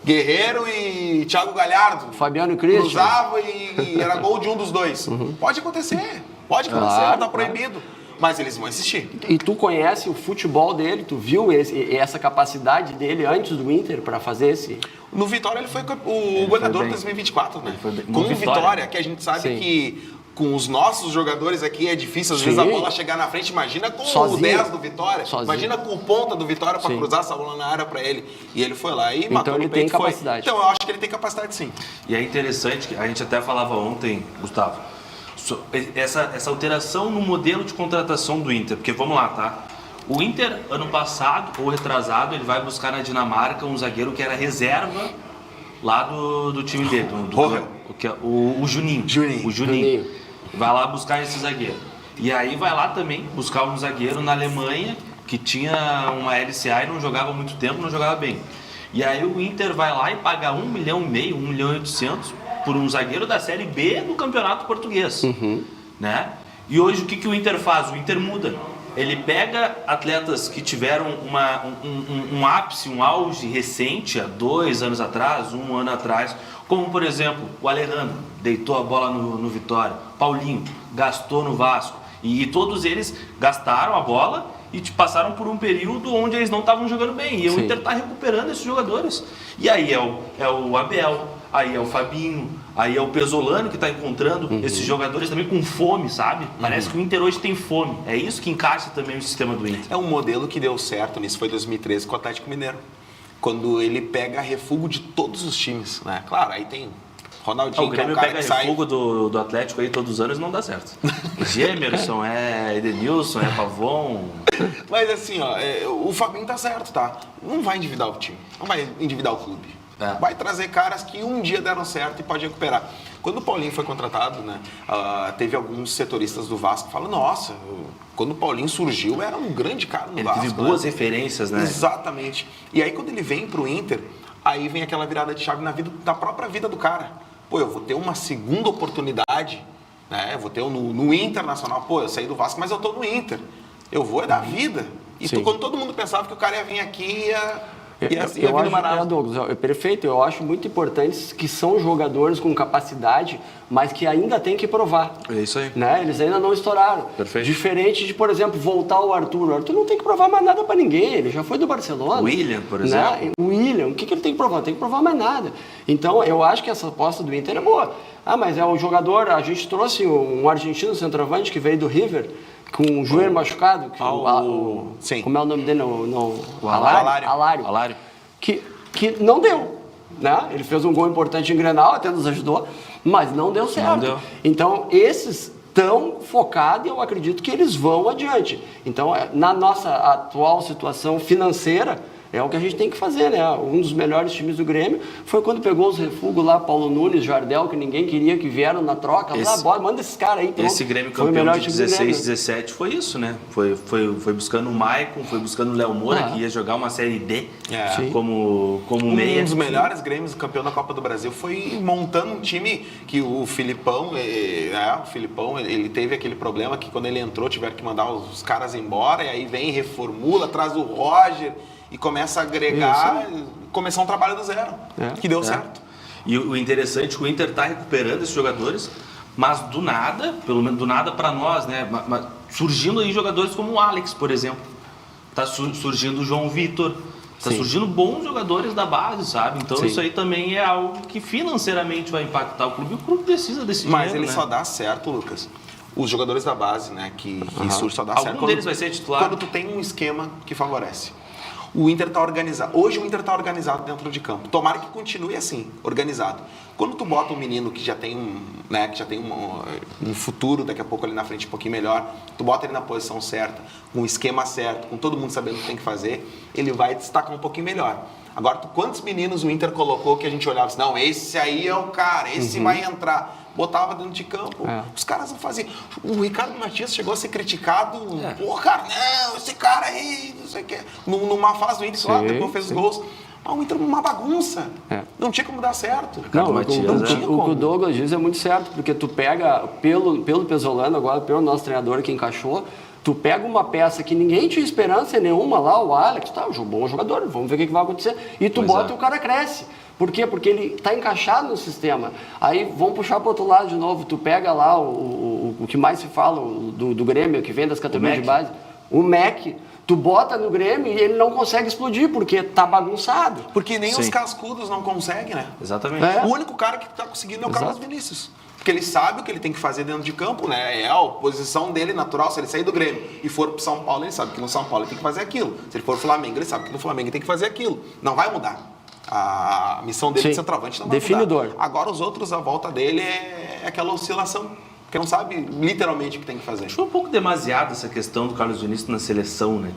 Guerreiro e Thiago Galhardo? Fabiano e Christian. Cruzava e era gol de um dos dois. Pode acontecer, não tá proibido. Mas eles vão insistir. E tu conhece o futebol dele, tu viu essa capacidade dele antes do Inter para fazer esse... No Vitória ele foi o goleador de 2024, né? Com o Vitória, que a gente sabe que com os nossos jogadores aqui é difícil, às vezes a bola chegar na frente, imagina com o 10 do Vitória, imagina com o ponta do Vitória para cruzar essa bola na área para ele. E ele foi lá e matou ele tem capacidade. Então eu acho que ele tem capacidade sim. E é interessante, a gente até falava ontem, Gustavo, essa alteração no modelo de contratação do Inter, porque vamos lá, tá? O Inter, ano passado, ou retrasado, ele vai buscar na Dinamarca um zagueiro que era reserva lá do time dele, o Juninho. O Juninho. Vai lá buscar esse zagueiro. E aí vai lá também buscar um zagueiro na Alemanha que tinha uma LCA e não jogava muito tempo, não jogava bem. E aí o Inter vai lá e paga 1,5 milhão, 1.800.000 por um zagueiro da Série B do Campeonato Português. Né? E hoje o que o Inter faz? O Inter muda. Ele pega atletas que tiveram um ápice, um auge recente, há 2 anos atrás, 1 ano atrás, como, por exemplo, o Alejandro, deitou a bola no Vitória, Paulinho, gastou no Vasco, e todos eles gastaram a bola e passaram por um período onde eles não estavam jogando bem, e o Inter está recuperando esses jogadores. E aí é o Abel, aí é o Fabinho, aí é o Pesolano que está encontrando esses jogadores também com fome, sabe? Parece que o Inter hoje tem fome. É isso que encaixa também o sistema do Inter. É um modelo que deu certo, nisso foi 2013 com o Atlético Mineiro. Quando ele pega refúgio de todos os times, né? Claro, aí tem Ronaldinho, o Grêmio pega refúgio do Atlético aí todos os anos e não dá certo. Gemerson, Edenilson, Pavon. Mas assim, ó, o Fabinho tá certo, tá? Não vai endividar o time, não vai endividar o clube. Vai trazer caras que um dia deram certo e pode recuperar. Quando o Paulinho foi contratado, né, teve alguns setoristas do Vasco que falam, nossa, quando o Paulinho surgiu, era um grande cara no Vasco. Ele teve boas referências, né? Exatamente. E aí quando ele vem pro Inter, aí vem aquela virada de chave na própria vida do cara. Pô, eu vou ter uma segunda oportunidade, né? Eu vou ter no Internacional. Pô, eu saí do Vasco, mas eu tô no Inter. Eu vou dar vida. E quando todo mundo pensava que o cara ia vir aqui, eu acho, Douglas, perfeito. Eu acho muito importante que são jogadores com capacidade, mas que ainda tem que provar. É isso aí. Né? Eles ainda não estouraram. Perfeito. Diferente de, por exemplo, voltar o Arthur. O Arthur não tem que provar mais nada para ninguém. Ele já foi do Barcelona. O William, por exemplo. Né? O William, o que ele tem que provar? Não tem que provar mais nada. Então, eu acho que essa aposta do Inter é boa. Mas é um jogador... A gente trouxe um argentino centroavante que veio do River, com o joelho machucado. Sim. Como é o nome dele? O Alário. Que não deu. Né? Ele fez um gol importante em Grenal, até nos ajudou, mas não deu certo. Não deu. Então, esses estão focados e eu acredito que eles vão adiante. Então, na nossa atual situação financeira, é o que a gente tem que fazer, né? Um dos melhores times do Grêmio foi quando pegou os refugos lá, Paulo Nunes, Jardel, que ninguém queria, que vieram na troca. Bora, manda esses caras aí. Pronto. Esse Grêmio campeão de 16, 17 foi isso, né? Foi buscando o Maicon, foi buscando o Léo Moura, que ia jogar uma Série D como meia. Um dos melhores Grêmios campeão da Copa do Brasil foi montando um time que o Filipão, ele teve aquele problema que quando ele entrou tiveram que mandar os caras embora, e aí vem, reformula, traz o Roger e começa a agregar, começar um trabalho do zero, que deu certo. E o interessante é que o Inter está recuperando esses jogadores, mas do nada, pelo menos do nada para nós, né? Surgindo aí jogadores como o Alex, por exemplo. Está surgindo o João Vitor. Está surgindo bons jogadores da base, sabe? Então isso aí também é algo que financeiramente vai impactar o clube. O clube precisa desse dinheiro, mas ele só dá certo, Lucas. Os jogadores da base, né? Que surgem só dá certo. Algum deles vai ser titular? Quando tu tem um esquema que favorece. O Inter está organizado. Hoje o Inter está organizado dentro de campo. Tomara que continue assim, organizado. Quando tu bota um menino que já tem um futuro daqui a pouco ali na frente um pouquinho melhor, tu bota ele na posição certa, com o esquema certo, com todo mundo sabendo o que tem que fazer, ele vai destacar um pouquinho melhor. Agora, quantos meninos o Inter colocou que a gente olhava assim, não, esse aí é o cara, esse vai entrar. Botava dentro de campo, os caras não faziam. O Ricardo Matias chegou a ser criticado, pô, cara, não, esse cara aí, não sei o quê. Numa fase do Inter, lá, depois fez os gols. O Inter uma bagunça. Não tinha como dar certo. O que o Douglas diz é muito certo, porque tu pega, pelo Pesolano, agora pelo nosso treinador que encaixou, tu pega uma peça que ninguém tinha esperança nenhuma lá, o Alex, um bom jogador, vamos ver o que vai acontecer. E tu bota e o cara cresce. Por quê? Porque ele está encaixado no sistema. Aí vamos puxar para o outro lado de novo. Tu pega lá o que mais se fala do Grêmio, que vem das categorias de base, o MEC. Tu bota no Grêmio e ele não consegue explodir, porque tá bagunçado. Porque nem os cascudos não conseguem, né? Exatamente. O único cara que está conseguindo é o Carlos Vinícius. Porque ele sabe o que ele tem que fazer dentro de campo, né? É a posição dele natural. Se ele sair do Grêmio e for pro São Paulo, ele sabe que no São Paulo ele tem que fazer aquilo. Se ele for pro Flamengo, ele sabe que no Flamengo ele tem que fazer aquilo. Não vai mudar. A missão dele de centroavante não vai mudar. Agora os outros, a volta dele é aquela oscilação, porque não sabe literalmente o que tem que fazer. Acho que foi um pouco demasiado essa questão do Carlos Vinícius na seleção, né?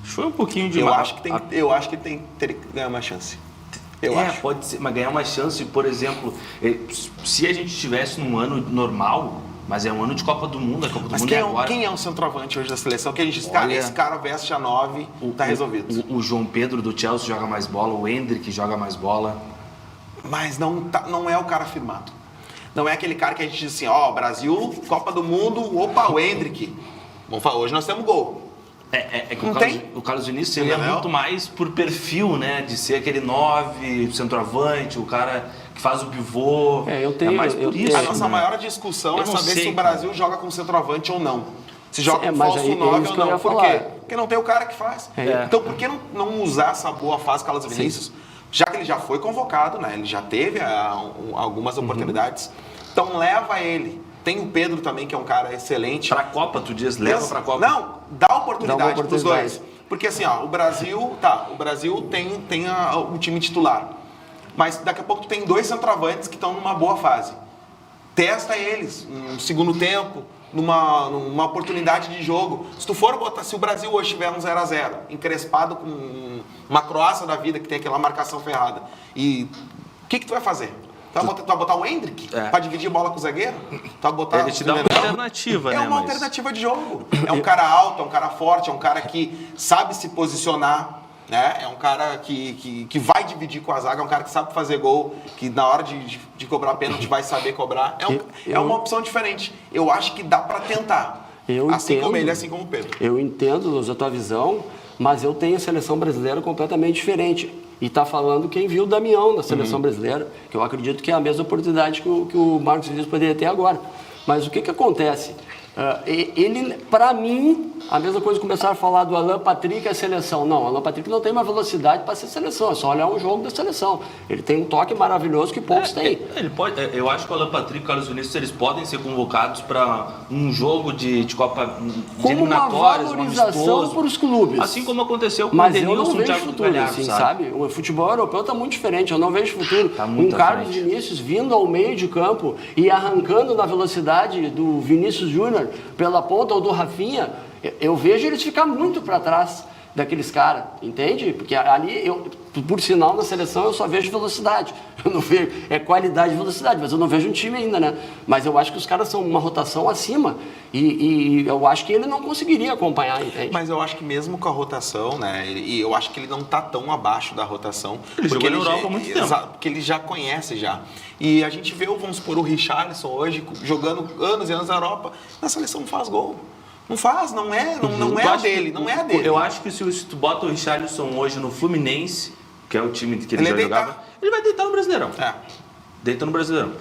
Acho que foi um pouquinho demais. Eu acho que teria que ganhar uma chance. Pode ser, mas ganhar uma chance, por exemplo, se a gente estivesse num ano normal, mas é um ano de Copa do Mundo, a Copa do Mundo é agora. Quem é o centroavante hoje da seleção? Que a gente diz, cara, esse cara veste a 9, tá resolvido. O João Pedro do Chelsea joga mais bola, o Endrick joga mais bola. Mas não é o cara firmado. Não é aquele cara que a gente diz assim, Brasil, Copa do Mundo, o Endrick. Vamos falar, hoje nós temos gol. O Carlos Vinícius ele é muito mais por perfil, né? De ser aquele 9, centroavante, o cara que faz o pivô. Mais por isso. A nossa maior discussão é saber se o Brasil joga com centroavante ou não. Se joga com falso 9 ou não. Por quê? Porque não tem o cara que faz. Então, por que não usar essa boa fase do Carlos Vinícius? Já que ele já foi convocado, né? Ele já teve algumas oportunidades. Então, leva ele. Tem o Pedro também, que é um cara excelente. Pra Copa, tu diz, leva pra Copa. Não, dá oportunidade pros dois. Porque assim, o Brasil tem o time titular. Mas daqui a pouco tu tem 2 centroavantes que estão numa boa fase. Testa eles no segundo tempo, numa oportunidade de jogo. Se tu for botar, se o Brasil hoje tiver um 0-0, encrespado com uma Croácia da vida que tem aquela marcação ferrada, e o que tu vai fazer? Tu vai botar o Hendrick pra dividir bola com o zagueiro? Tu vai botar Ele te dá uma alternativa, né? É uma alternativa de jogo. É um cara alto, é um cara forte, é um cara que sabe se posicionar, né? É um cara que vai dividir com a zaga, é um cara que sabe fazer gol, que na hora de cobrar pênalti vai saber cobrar. É uma opção diferente. Eu acho que dá pra tentar. Assim como ele, assim como o Pedro. Eu entendo a tua visão, mas eu tenho a seleção brasileira completamente diferente. E está falando quem viu o Damião na seleção brasileira, que eu acredito que é a mesma oportunidade que o Marcos Vinícius poderia ter agora. Mas o que acontece? Ele, para mim, a mesma coisa que começaram a falar do Alan Patrick é seleção. Não, o Alan Patrick não tem uma velocidade para ser seleção, é só olhar um jogo da seleção. Ele tem um toque maravilhoso que poucos têm. Ele pode, eu acho que o Alan Patrick e o Carlos Vinícius eles podem ser convocados para um jogo de Copa de eliminatórias, uma valorização para os clubes. Assim como aconteceu com o Mas Edenilson, eu não vejo Thiago futuro, Galhardo, assim, sabe? sabe? O futebol europeu está muito diferente, eu não vejo futuro. Tá muito um Carlos frente. Vinícius vindo ao meio de campo e arrancando na velocidade do Vinícius Júnior pela ponta ou do Rafinha, eu vejo eles ficar muito para trás daqueles caras, entende? Porque ali, por sinal, na seleção eu só vejo velocidade. Eu não vejo, qualidade e velocidade, mas eu não vejo um time ainda, né? Mas eu acho que os caras são uma rotação acima e eu acho que ele não conseguiria acompanhar, entende? Mas eu acho que mesmo com a rotação, né? E eu acho que ele não tá tão abaixo da rotação. Ele jogou na Europa há muito tempo. Porque ele já conhece já. E a gente vê, vamos supor, o Richarlison hoje jogando anos e anos na Europa. Na seleção não faz gol. Não faz, não é a dele, não é a dele. Eu acho que se tu bota o Richarlison hoje no Fluminense, que é o time que ele já deitar. jogava, ele vai deitar no Brasileirão. Deita no Brasileirão.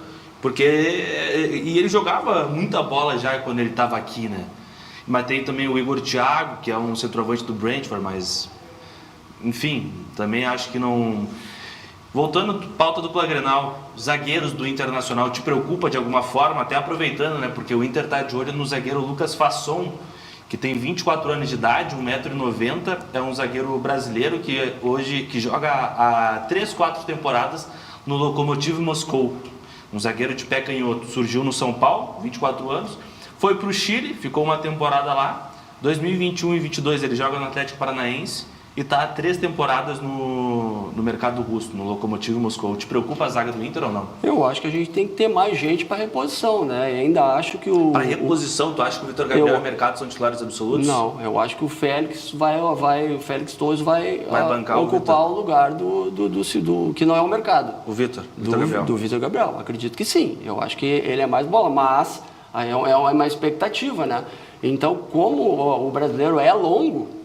Porque e ele jogava muita bola já quando ele estava aqui, né? Mas tem também o Igor Thiago, que é um centroavante do Brentford, mas enfim, também acho que não. Voltando à pauta do Grenal, zagueiros do Internacional te preocupa de alguma forma, até aproveitando, né? Porque o Inter está de olho no zagueiro Lucas Fasson, que tem 24 anos de idade, 1,90 m, é um zagueiro brasileiro que joga há 3-4 temporadas no Lokomotiv Moscou. Um zagueiro de pé canhoto, surgiu no São Paulo, 24 anos, foi para o Chile, ficou uma temporada lá, 2021 e 2022 ele joga no Atlético Paranaense, e está há 3 temporadas no mercado russo, no Lokomotiv Moscou. Te preocupa a zaga do Inter ou não? Eu acho que a gente tem que ter mais gente para reposição, né? E ainda acho que Para reposição, tu acha que o Vitor Gabriel e o Mercado são titulares absolutos? Não, eu acho que o Félix o Félix Torres vai bancar ocupar o lugar do que não é o Mercado. O Vitor Gabriel. Do Vitor Gabriel. Acredito que sim. Eu acho que ele é mais bola, mas é uma expectativa, né? Então, como o brasileiro é longo,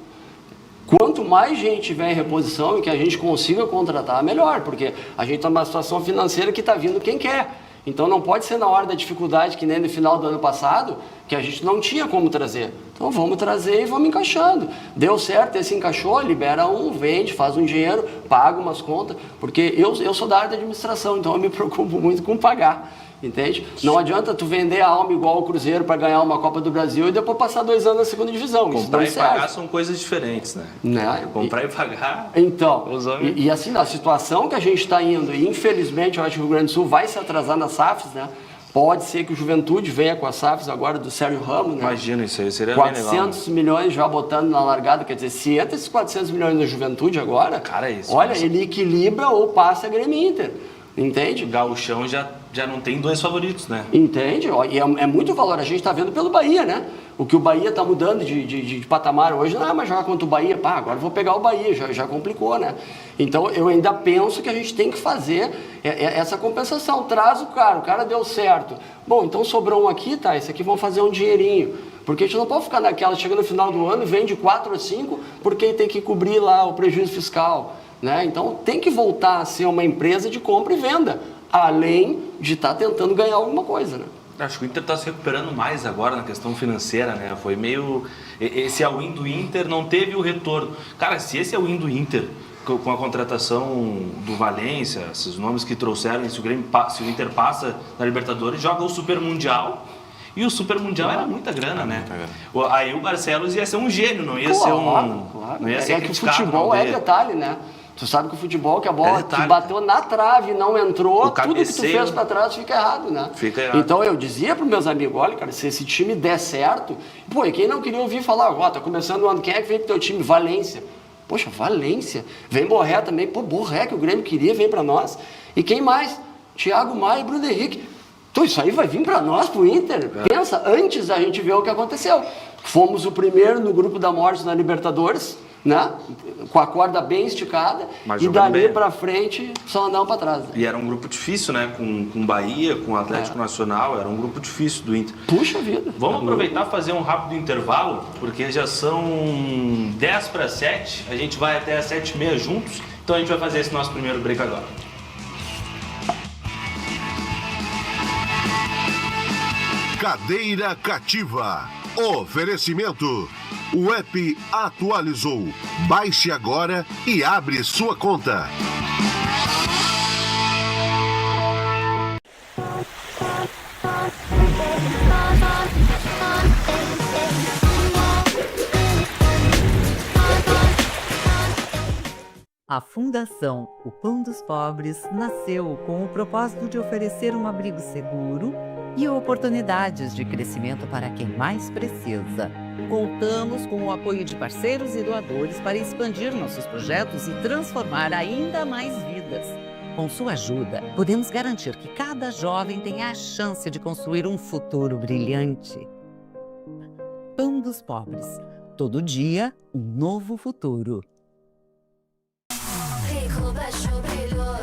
quanto mais gente tiver em reposição e que a gente consiga contratar, melhor, porque a gente está numa situação financeira que está vindo quem quer. Então não pode ser na hora da dificuldade, que nem no final do ano passado, que a gente não tinha como trazer. Então vamos trazer e vamos encaixando. Deu certo, esse encaixou, libera um, vende, faz um dinheiro, paga umas contas, porque eu sou da área da administração, então eu me preocupo muito com pagar. Entende? Não adianta tu vender a alma igual ao Cruzeiro para ganhar uma Copa do Brasil e depois passar 2 anos na segunda divisão. Comprar e pagar são coisas diferentes, né? Comprar e pagar. Então, e assim, a situação que a gente está indo, e infelizmente eu acho que o Rio Grande do Sul vai se atrasar nas SAFs, né? Pode ser que o Juventude venha com as SAFs agora do Sérgio Ramos, né? Imagina isso aí, seria bem legal. 400 milhões já botando na largada, quer dizer, se entra esses 400 milhões na Juventude agora, cara, isso, olha, ele equilibra ou passa a Grêmio Inter. Entende? O Gauchão já não tem 2 favoritos, né? Entende? E é muito valor. A gente está vendo pelo Bahia, né? O que o Bahia está mudando de patamar hoje, não é mais jogar contra o Bahia. Pá, agora eu vou pegar o Bahia, já complicou, né? Então, eu ainda penso que a gente tem que fazer essa compensação. Traz o cara deu certo. Bom, então sobrou um aqui, tá? Esse aqui vão fazer um dinheirinho. Porque a gente não pode ficar naquela, chega no final do ano, vende 4 ou 5, porque tem que cobrir lá o prejuízo fiscal. Né? Então tem que voltar a ser uma empresa de compra e venda, além de estar tentando ganhar alguma coisa. Né? Acho que o Inter está se recuperando mais agora na questão financeira, né? Foi meio... Esse all-in do Inter não teve o retorno. Cara, se esse all-in do Inter, com a contratação do Valência, esses nomes que trouxeram, se o Inter passa na Libertadores, joga o Super Mundial. E o Super Mundial era muita grana, né? Aí o Barcelos ia ser um gênio, não ia ser um... Claro. Não ia ser que o futebol é detalhe, né? Tu sabe que o futebol, que a bola que detalhe, bateu na trave e não entrou, tudo que tu fez pra trás fica errado, né? Fica errado. Então eu dizia pros meus amigos, olha, cara, se esse time der certo... Pô, e quem não queria ouvir falar, ó, tá começando o ano, quem é que veio pro teu time? Valência. Poxa, Valência. Vem Borré também. Pô, Borré, que o Grêmio queria, vem pra nós. E quem mais? Thiago Maia e Bruno Henrique. Então isso aí vai vir para nós, pro Inter? Pensa, antes da gente ver o que aconteceu. Fomos o primeiro no grupo da morte na Libertadores, né? Com a corda bem esticada, mas e dali para frente só andamos para trás. Né? E era um grupo difícil, né? Com Bahia, com Atlético Nacional, era um grupo difícil do Inter. Puxa vida. Vamos aproveitar e fazer um rápido intervalo, porque já são 6:50, a gente vai até às 7:30 juntos, então a gente vai fazer esse nosso primeiro break agora. Cadeira Cativa. Oferecimento. O app atualizou. Baixe agora e abre sua conta. A Fundação O Pão dos Pobres nasceu com o propósito de oferecer um abrigo seguro e oportunidades de crescimento para quem mais precisa. Contamos com o apoio de parceiros e doadores para expandir nossos projetos e transformar ainda mais vidas. Com sua ajuda, podemos garantir que cada jovem tenha a chance de construir um futuro brilhante. Pão dos Pobres. Todo dia, um novo futuro. Rico baixou, brilhou,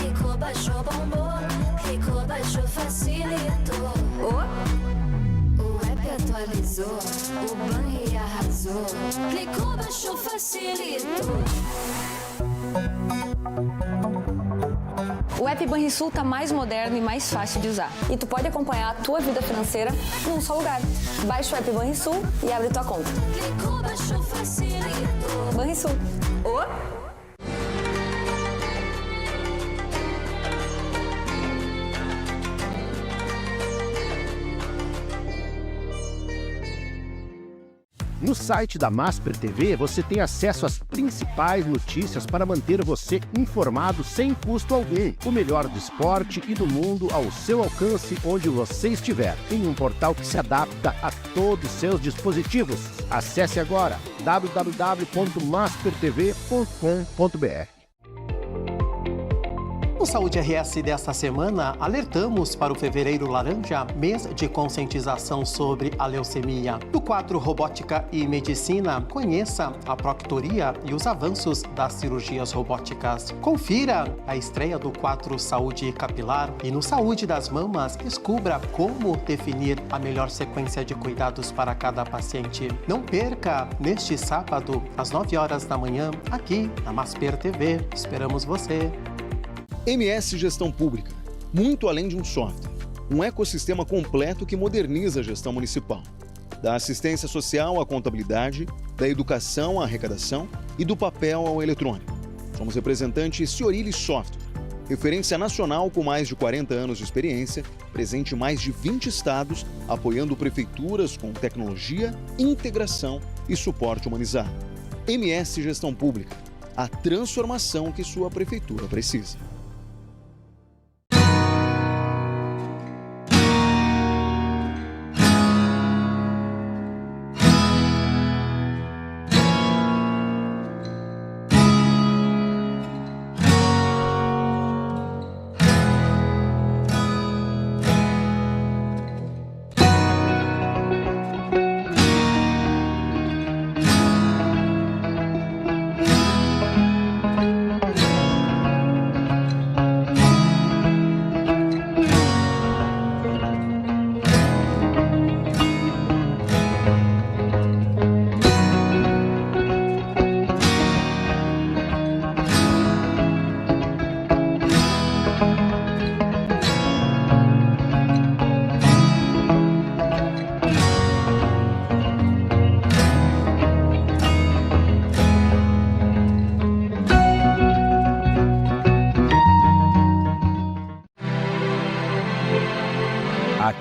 Rico baixou, bombou, Rico baixou, facilitou. O app atualizou, o banco arrasou, Rico baixou, facilitou. O app Banrisul tá mais moderno e mais fácil de usar. E tu pode acompanhar a tua vida financeira num só lugar. Baixa o app Banrisul e abre tua conta. Rico baixou, facilitou. Banrisul. No site da Masper TV, você tem acesso às principais notícias para manter você informado sem custo algum. O melhor do esporte e do mundo ao seu alcance onde você estiver. Em um portal que se adapta a todos os seus dispositivos. Acesse agora www.maspertv.com.br. No Saúde RS desta semana, alertamos para o Fevereiro Laranja, mês de conscientização sobre a leucemia. No quadro Robótica e Medicina, conheça a proctoria e os avanços das cirurgias robóticas. Confira a estreia do quadro Saúde Capilar e no Saúde das Mamas, descubra como definir a melhor sequência de cuidados para cada paciente. Não perca neste sábado, às 9 horas da manhã, aqui na Masper TV. Esperamos você! MS Gestão Pública, muito além de um software, um ecossistema completo que moderniza a gestão municipal, da assistência social à contabilidade, da educação à arrecadação e do papel ao eletrônico. Somos representantes Ciorili Software, referência nacional com mais de 40 anos de experiência, presente em mais de 20 estados, apoiando prefeituras com tecnologia, integração e suporte humanizado. MS Gestão Pública, a transformação que sua prefeitura precisa.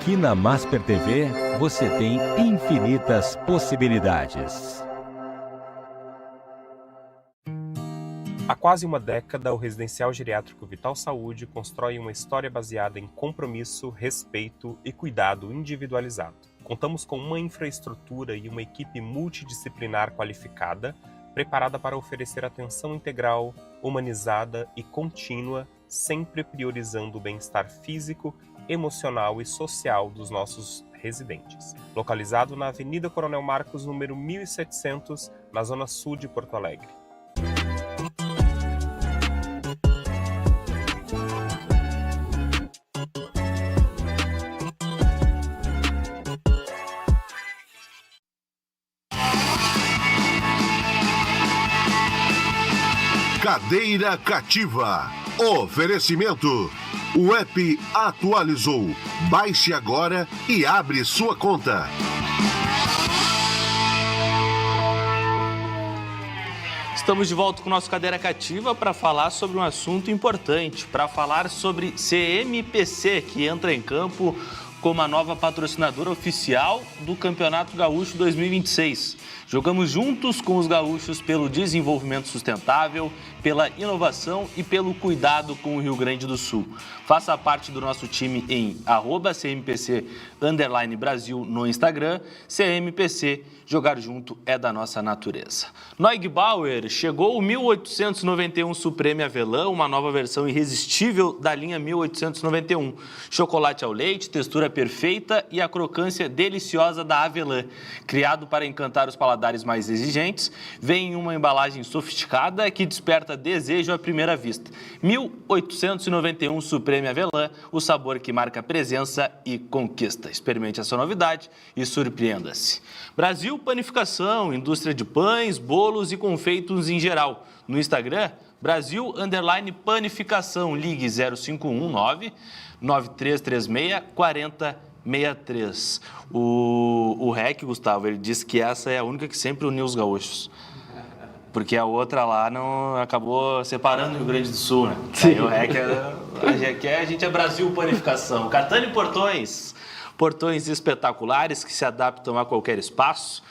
Aqui na Masper TV, você tem infinitas possibilidades. Há quase uma década, o Residencial Geriátrico Vital Saúde constrói uma história baseada em compromisso, respeito e cuidado individualizado. Contamos com uma infraestrutura e uma equipe multidisciplinar qualificada, preparada para oferecer atenção integral, humanizada e contínua, sempre priorizando o bem-estar físico, emocional e social dos nossos residentes. Localizado na Avenida Coronel Marcos, número 1700, na zona sul de Porto Alegre. Cadeira Cativa. Oferecimento. O app atualizou. Baixe agora e abre sua conta. Estamos de volta com o nosso Cadeira Cativa para falar sobre um assunto importante, para falar sobre CMPC, que entra em campo como a nova patrocinadora oficial do Campeonato Gaúcho 2026. Jogamos juntos com os gaúchos pelo desenvolvimento sustentável, pela inovação e pelo cuidado com o Rio Grande do Sul. Faça parte do nosso time em @CMPC_Brasil no Instagram. CMPC, jogar junto é da nossa natureza. Neugbauer, chegou o 1891 Supreme Avelã, uma nova versão irresistível da linha 1891. Chocolate ao leite, textura perfeita e a crocância deliciosa da avelã. Criado para encantar os paladares mais exigentes, vem em uma embalagem sofisticada que desperta desejo à primeira vista. 1891 Supreme Avelã, o sabor que marca presença e conquista. Experimente essa novidade e surpreenda-se. Brasil Panificação, indústria de pães, bolos e confeitos em geral. No Instagram, Brasil_Panificação, ligue 0519 9336 4063. O REC, Gustavo, ele disse que essa é a única que sempre uniu os gaúchos. Porque a outra lá não acabou separando o Rio Grande do Sul, né? Aí o REC a gente é Brasil Panificação. Catane Portões. Portões espetaculares que se adaptam a qualquer espaço.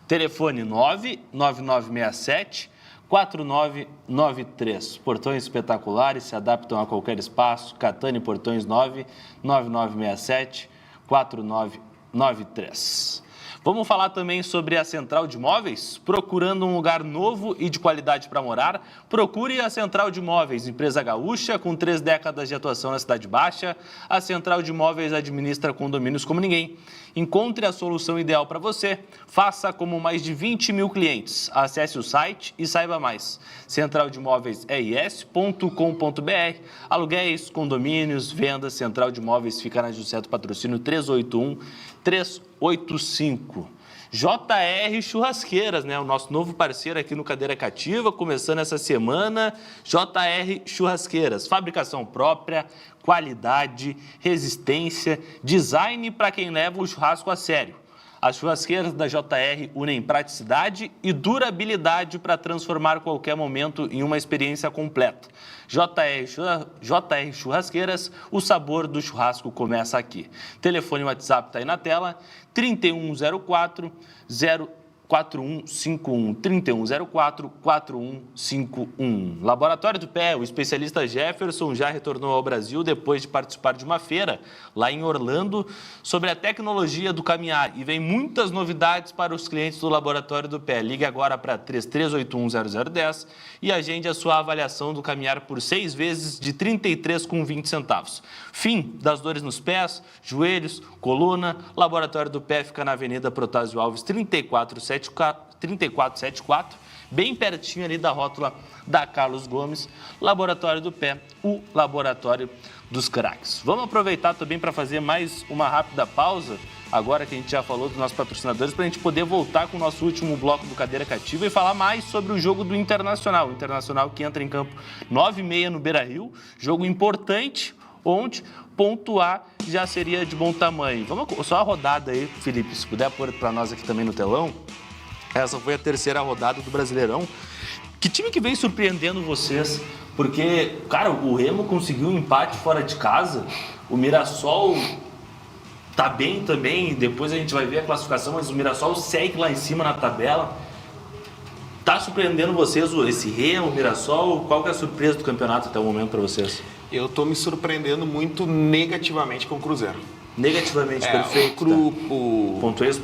Telefone 99967 4993. Portões espetaculares se adaptam a qualquer espaço. Catane Portões 99967 4993. Vamos falar também sobre a Central de Móveis? Procurando um lugar novo e de qualidade para morar? Procure a Central de Móveis, empresa gaúcha com 3 décadas de atuação na Cidade Baixa. A Central de Móveis administra condomínios como ninguém. Encontre a solução ideal para você. Faça como mais de 20 mil clientes. Acesse o site e saiba mais. centraldemóveis.com.br. Aluguéis, condomínios, vendas. Central de Móveis fica na José do Patrocínio 381-385. JR Churrasqueiras, né? O nosso novo parceiro aqui no Cadeira Cativa, começando essa semana. JR Churrasqueiras, fabricação própria, qualidade, resistência, design para quem leva o churrasco a sério. As churrasqueiras da JR unem praticidade e durabilidade para transformar qualquer momento em uma experiência completa. JR Churrasqueiras, o sabor do churrasco começa aqui. Telefone e WhatsApp está aí na tela, 3104 4151, 3104 4151. Laboratório do Pé, o especialista Jefferson já retornou ao Brasil depois de participar de uma feira lá em Orlando sobre a tecnologia do caminhar e vem muitas novidades para os clientes do Laboratório do Pé. Ligue agora para 33810010 e agende a sua avaliação do caminhar por 6 vezes de R$ 33,20. Fim das dores nos pés, joelhos, coluna. Laboratório do Pé fica na Avenida Protásio Alves 3474, bem pertinho ali da rótula da Carlos Gomes. Laboratório do Pé, o laboratório dos craques. Vamos aproveitar também para fazer mais uma rápida pausa, agora que a gente já falou dos nossos patrocinadores, para a gente poder voltar com o nosso último bloco do Cadeira Cativa e falar mais sobre o jogo do Internacional. O Internacional que entra em campo 9h30 no Beira-Rio, jogo importante, onde pontuar já seria de bom tamanho. Vamos só a rodada aí, Felipe, se puder pôr para nós aqui também no telão. Essa foi a 3ª rodada do Brasileirão. Que time que vem surpreendendo vocês? Porque, cara, o Remo conseguiu um empate fora de casa, o Mirassol tá bem também, depois a gente vai ver a classificação, mas o Mirassol segue lá em cima na tabela. Tá surpreendendo vocês esse Remo, o Mirassol? Qual que é a surpresa do campeonato até o momento para vocês? Eu tô me surpreendendo muito negativamente com o Cruzeiro. Negativamente, perfeito. O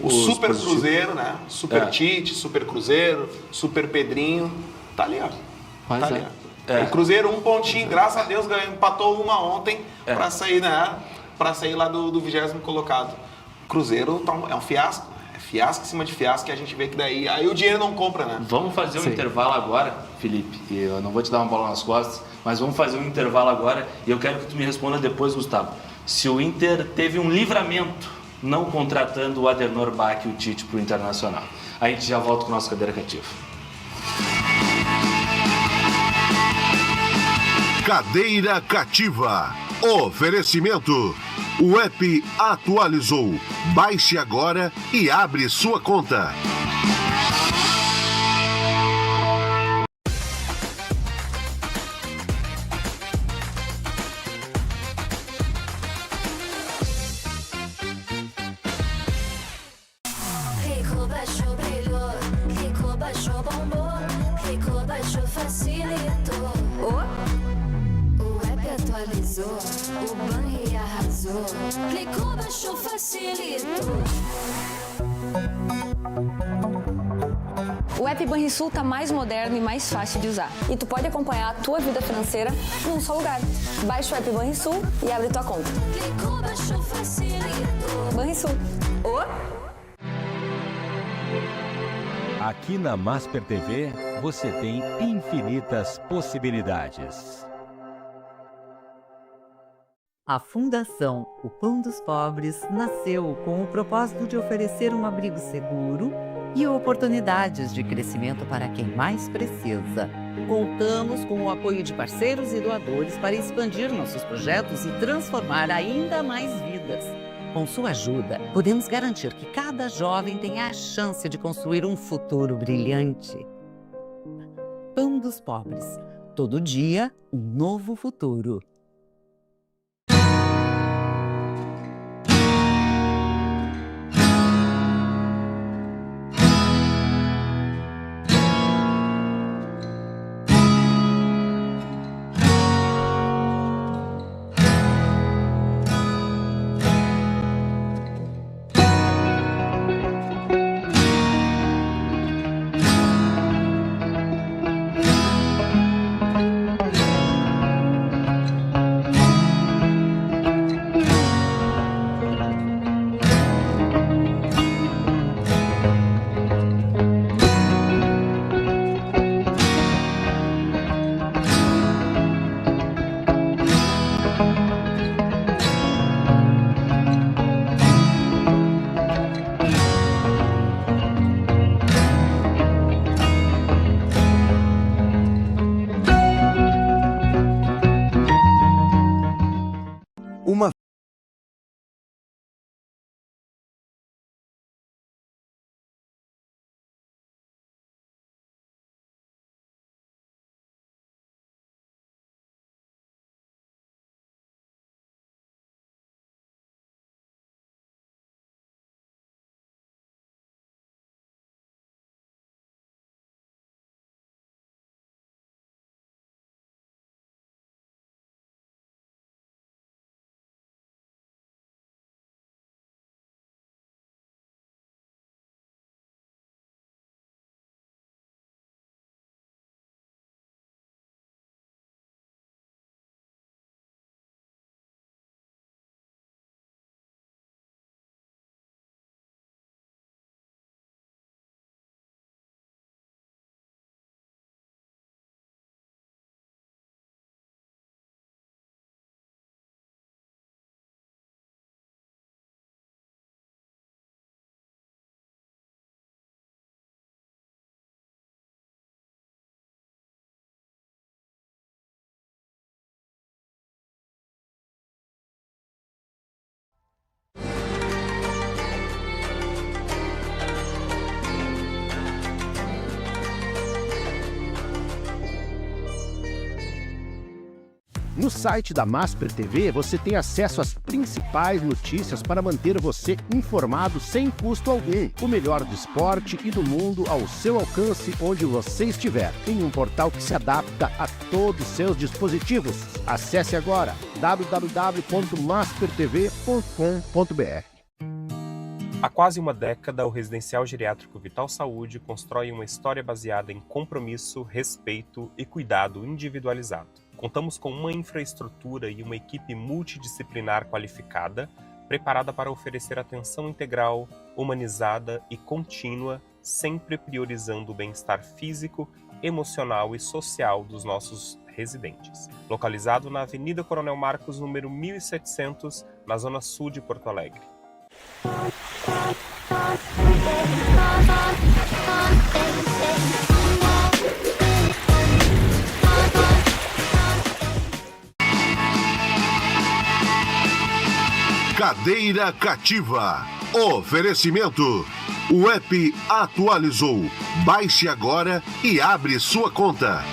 Super positivo. Cruzeiro, né? Super Tite, Super Cruzeiro, Super Pedrinho. Tá ali, ó. Tá ali, ó. O Cruzeiro, um pontinho, graças a Deus, empatou uma ontem para sair, né? Para sair lá do 20º colocado. O Cruzeiro é um fiasco. É fiasco em cima de fiasco, que a gente vê que daí... Aí o dinheiro não compra, né? Vamos fazer um intervalo agora, Felipe. Eu não vou te dar uma bola nas costas, mas vamos fazer um intervalo agora e eu quero que tu me responda depois, Gustavo. Se o Inter teve um livramento não contratando o Adenor Bach e o Tite para o Internacional. A gente já volta com o nosso Cadeira Cativa. Cadeira Cativa. Oferecimento. O app atualizou. Baixe agora e abre sua conta. Clicou, baixou, brilhou. Clicou, baixou, bombou. Clicou, baixou, facilitou. O app atualizou. O banco arrasou. Clicou, baixou, facilitou. O app Banrisul tá mais moderno e mais fácil de usar. E tu pode acompanhar a tua vida financeira num só lugar. Baixa o app Banrisul e abre tua conta. Clicou, baixou, facilitou. Banrisul. Aqui na Masper TV, você tem infinitas possibilidades. A Fundação O Pão dos Pobres nasceu com o propósito de oferecer um abrigo seguro e oportunidades de crescimento para quem mais precisa. Contamos com o apoio de parceiros e doadores para expandir nossos projetos e transformar ainda mais vidas. Com sua ajuda, podemos garantir que cada jovem tenha a chance de construir um futuro brilhante. Pão dos Pobres. Todo dia, um novo futuro. No site da Masper TV, você tem acesso às principais notícias para manter você informado sem custo algum. O melhor do esporte e do mundo ao seu alcance onde você estiver. Em um portal que se adapta a todos os seus dispositivos. Acesse agora www.maspertv.com.br. Há quase uma década, o Residencial Geriátrico Vital Saúde constrói uma história baseada em compromisso, respeito e cuidado individualizado. Contamos com uma infraestrutura e uma equipe multidisciplinar qualificada, preparada para oferecer atenção integral, humanizada e contínua, sempre priorizando o bem-estar físico, emocional e social dos nossos residentes. Localizado na Avenida Coronel Marcos, número 1700, na zona sul de Porto Alegre. Cadeira Cativa. Oferecimento. O app atualizou. Baixe agora e abre sua conta.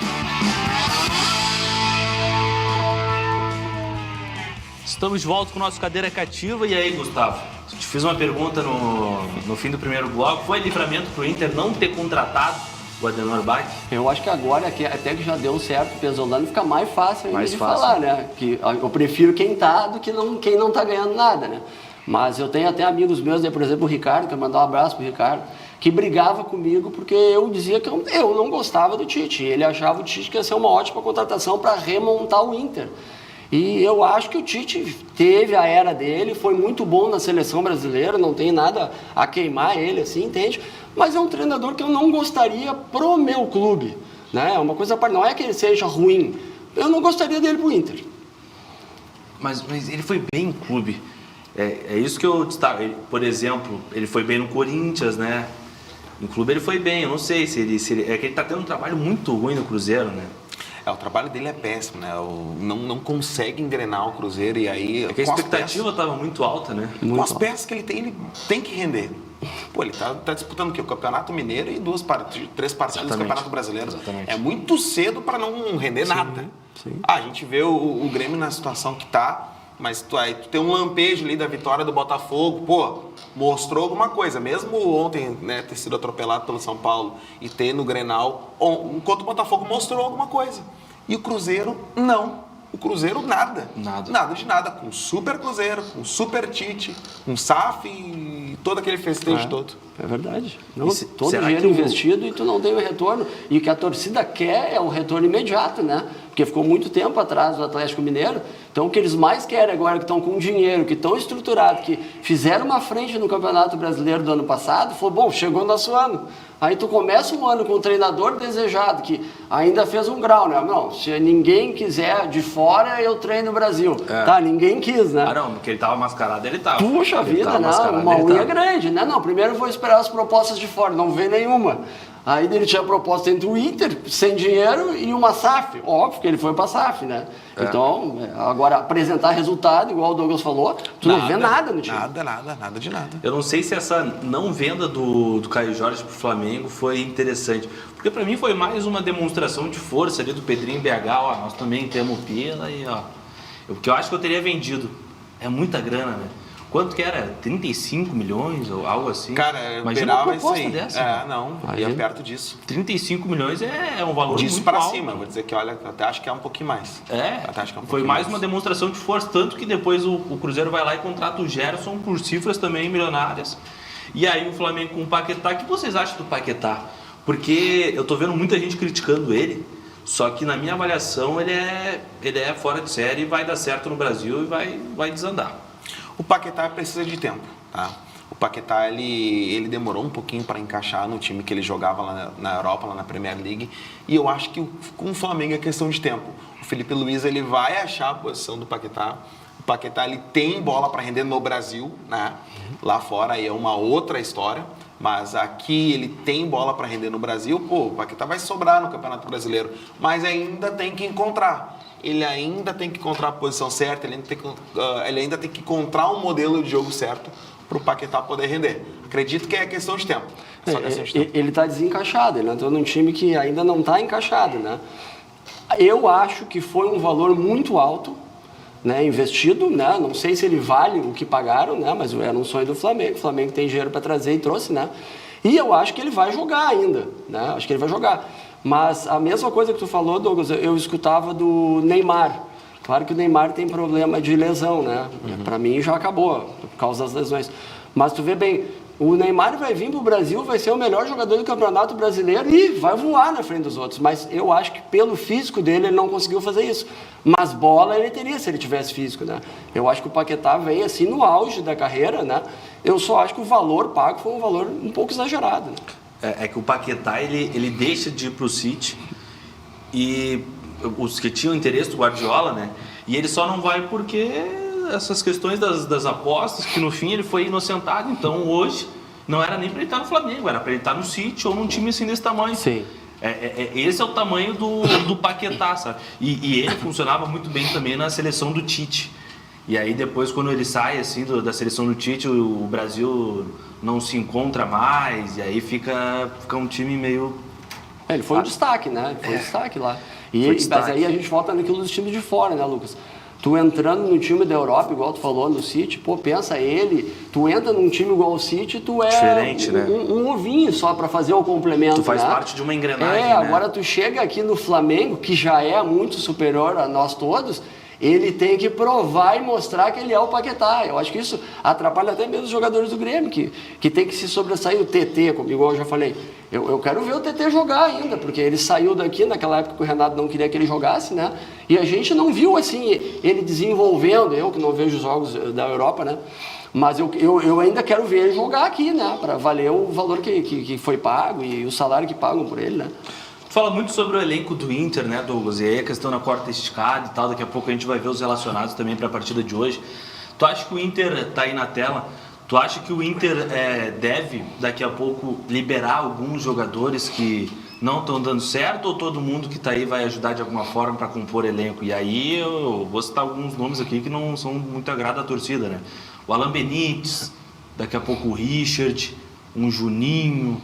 Estamos de volta com o nosso Cadeira Cativa. E aí, Gustavo? Te fiz uma pergunta no fim do primeiro bloco. Foi livramento para o Inter não ter contratado o Ademar Bach? Eu acho que agora, até que já deu certo o Pesolano, fica mais fácil de falar, né? Que eu prefiro quem tá do que quem não tá ganhando nada, né? Mas eu tenho até amigos meus, por exemplo, o Ricardo, que eu mandar um abraço pro Ricardo, que brigava comigo porque eu dizia que eu não gostava do Tite. Ele achava o Tite que ia ser uma ótima contratação para remontar o Inter. E eu acho que o Tite teve a era dele, foi muito bom na seleção brasileira, não tem nada a queimar ele, assim, entende? Mas é um treinador que eu não gostaria pro meu clube, né? Uma coisa, não é que ele seja ruim, eu não gostaria dele pro Inter. Mas ele foi bem em clube. É isso que eu destaco. Por exemplo, ele foi bem no Corinthians, né? Em clube ele foi bem, eu não sei se ele... É que ele tá tendo um trabalho muito ruim no Cruzeiro, né? O trabalho dele é péssimo, né? Não consegue engrenar o Cruzeiro e aí... É que a expectativa estava muito alta, né? Com as peças que ele tem que render. Pô, ele tá disputando o quê? O Campeonato Mineiro e 3 partidas do Campeonato Brasileiro. Exatamente. É muito cedo para não render nada. Sim. A gente vê o Grêmio na situação que tá, mas tu tem um lampejo ali da vitória do Botafogo, pô, mostrou alguma coisa. Mesmo ontem, né, ter sido atropelado pelo São Paulo e ter no Grenal, enquanto o Botafogo mostrou alguma coisa. E o Cruzeiro, não. O Cruzeiro, nada. Nada de nada. Com Super Cruzeiro, com Super Tite, com SAF e todo aquele festejo todo. É verdade. Todo o dinheiro investido e tu não tem o retorno. E o que a torcida quer é o retorno imediato, né? Porque ficou muito tempo atrás do Atlético Mineiro. Então o que eles mais querem agora, que estão com dinheiro, que estão estruturados, que fizeram uma frente no Campeonato Brasileiro do ano passado, falou, bom, chegou o nosso ano. Aí tu começa um ano com um treinador desejado, que ainda fez um grau, né? Não, se ninguém quiser de fora, eu treino no Brasil. Tá, ninguém quis, né? Ah, não, porque ele tava mascarado, ele tava. Puxa vida, não, uma unha grande, né? Não, primeiro eu vou esperar as propostas de fora, não vê nenhuma. Aí ele tinha proposta entre o Inter, sem dinheiro, e uma SAF. Óbvio que ele foi pra SAF, né? Então, agora, apresentar resultado, igual o Douglas falou, tu não vê nada no time. Nada de nada. Eu não sei se essa não venda do Caio Jorge pro Flamengo foi interessante. Porque pra mim foi mais uma demonstração de força ali do Pedrinho BH. Ó, nós também temos pila e ó. Porque eu acho que eu teria vendido. É muita grana, né? Quanto que era? 35 milhões ou algo assim? Cara, imagina uma proposta dessa. Não, aí é perto disso. 35 milhões é um valor disso muito para alto. cima, vou dizer que, olha, até acho que é um pouquinho mais. Foi mais uma demonstração de força, tanto que depois o Cruzeiro vai lá e contrata o Gerson por cifras também milionárias. E aí o Flamengo com o Paquetá, o que vocês acham do Paquetá? Porque eu tô vendo muita gente criticando ele, só que na minha avaliação ele é fora de série e vai dar certo no Brasil e vai desandar. O Paquetá precisa de tempo, tá? O Paquetá, ele demorou um pouquinho para encaixar no time que ele jogava lá na Europa, lá na Premier League, e eu acho que com o Flamengo é questão de tempo. O Felipe Luiz, ele vai achar a posição do Paquetá. O Paquetá, ele tem bola para render no Brasil, né? Lá fora aí é uma outra história, mas aqui ele tem bola para render no Brasil. Pô, o Paquetá vai sobrar no Campeonato Brasileiro, mas ainda tem que encontrar. Ele ainda tem que encontrar a posição certa, ele ainda tem que encontrar um modelo de jogo certo para o Paquetá poder render. Acredito que é questão de tempo. Ele está desencaixado, ele entrou num time que ainda não está encaixado, né? Eu acho que foi um valor muito alto, né, investido, né? Não sei se ele vale o que pagaram, né? Mas era um sonho do Flamengo. O Flamengo tem dinheiro para trazer e trouxe, né? E eu acho que ele vai jogar ainda, né? Acho que ele vai jogar. Mas a mesma coisa que tu falou, Douglas, eu escutava do Neymar. Claro que o Neymar tem problema de lesão, né? Para mim já acabou, por causa das lesões. Mas tu vê bem, o Neymar vai vir pro Brasil, vai ser o melhor jogador do Campeonato Brasileiro e vai voar na frente dos outros. Mas eu acho que pelo físico dele, ele não conseguiu fazer isso. Mas bola ele teria se ele tivesse físico, né? Eu acho que o Paquetá veio assim no auge da carreira, né? Eu só acho que o valor pago foi um valor um pouco exagerado, né? É que o Paquetá, ele deixa de ir pro City e os que tinham interesse do Guardiola, né? E ele só não vai porque essas questões das apostas, que no fim ele foi inocentado. Então hoje não era nem para ele estar no Flamengo, era para ele estar no City ou num time assim desse tamanho. Sim. Esse é o tamanho do Paquetá, sabe? E ele funcionava muito bem também na seleção do Tite. E aí depois, quando ele sai assim da seleção do Tite, o Brasil não se encontra mais, e aí fica um time meio... Ele foi um destaque, né? Foi um destaque lá. Mas aí a gente volta naquilo dos times de fora, né, Lucas? Tu entrando no time da Europa, igual tu falou, no City, pô, pensa ele, tu entra num time igual o City, tu é diferente, né? um ovinho só para fazer o complemento, tu faz né? parte de uma engrenagem, né? Agora tu chega aqui no Flamengo, que já é muito superior a nós todos, ele tem que provar e mostrar que ele é o Paquetá. Eu acho que isso atrapalha até mesmo os jogadores do Grêmio, que tem que se sobressair. O TT, igual eu já falei, eu quero ver o TT jogar ainda, porque ele saiu daqui naquela época que o Renato não queria que ele jogasse, né? E a gente não viu assim ele desenvolvendo, eu que não vejo os jogos da Europa, né? Mas eu ainda quero ver ele jogar aqui, né? Para valer o valor que foi pago e o salário que pagam por ele, né? Tu fala muito sobre o elenco do Inter, né, Douglas? E aí a questão da corta esticada e tal, daqui a pouco a gente vai ver os relacionados também para a partida de hoje. Tu acha que o Inter tá aí na tela? Tu acha que o Inter deve, daqui a pouco, liberar alguns jogadores que não estão dando certo, ou todo mundo que tá aí vai ajudar de alguma forma para compor elenco? E aí eu vou citar alguns nomes aqui que não são muito agrado à torcida, né? O Alan Benítez, daqui a pouco o Richard, um Juninho...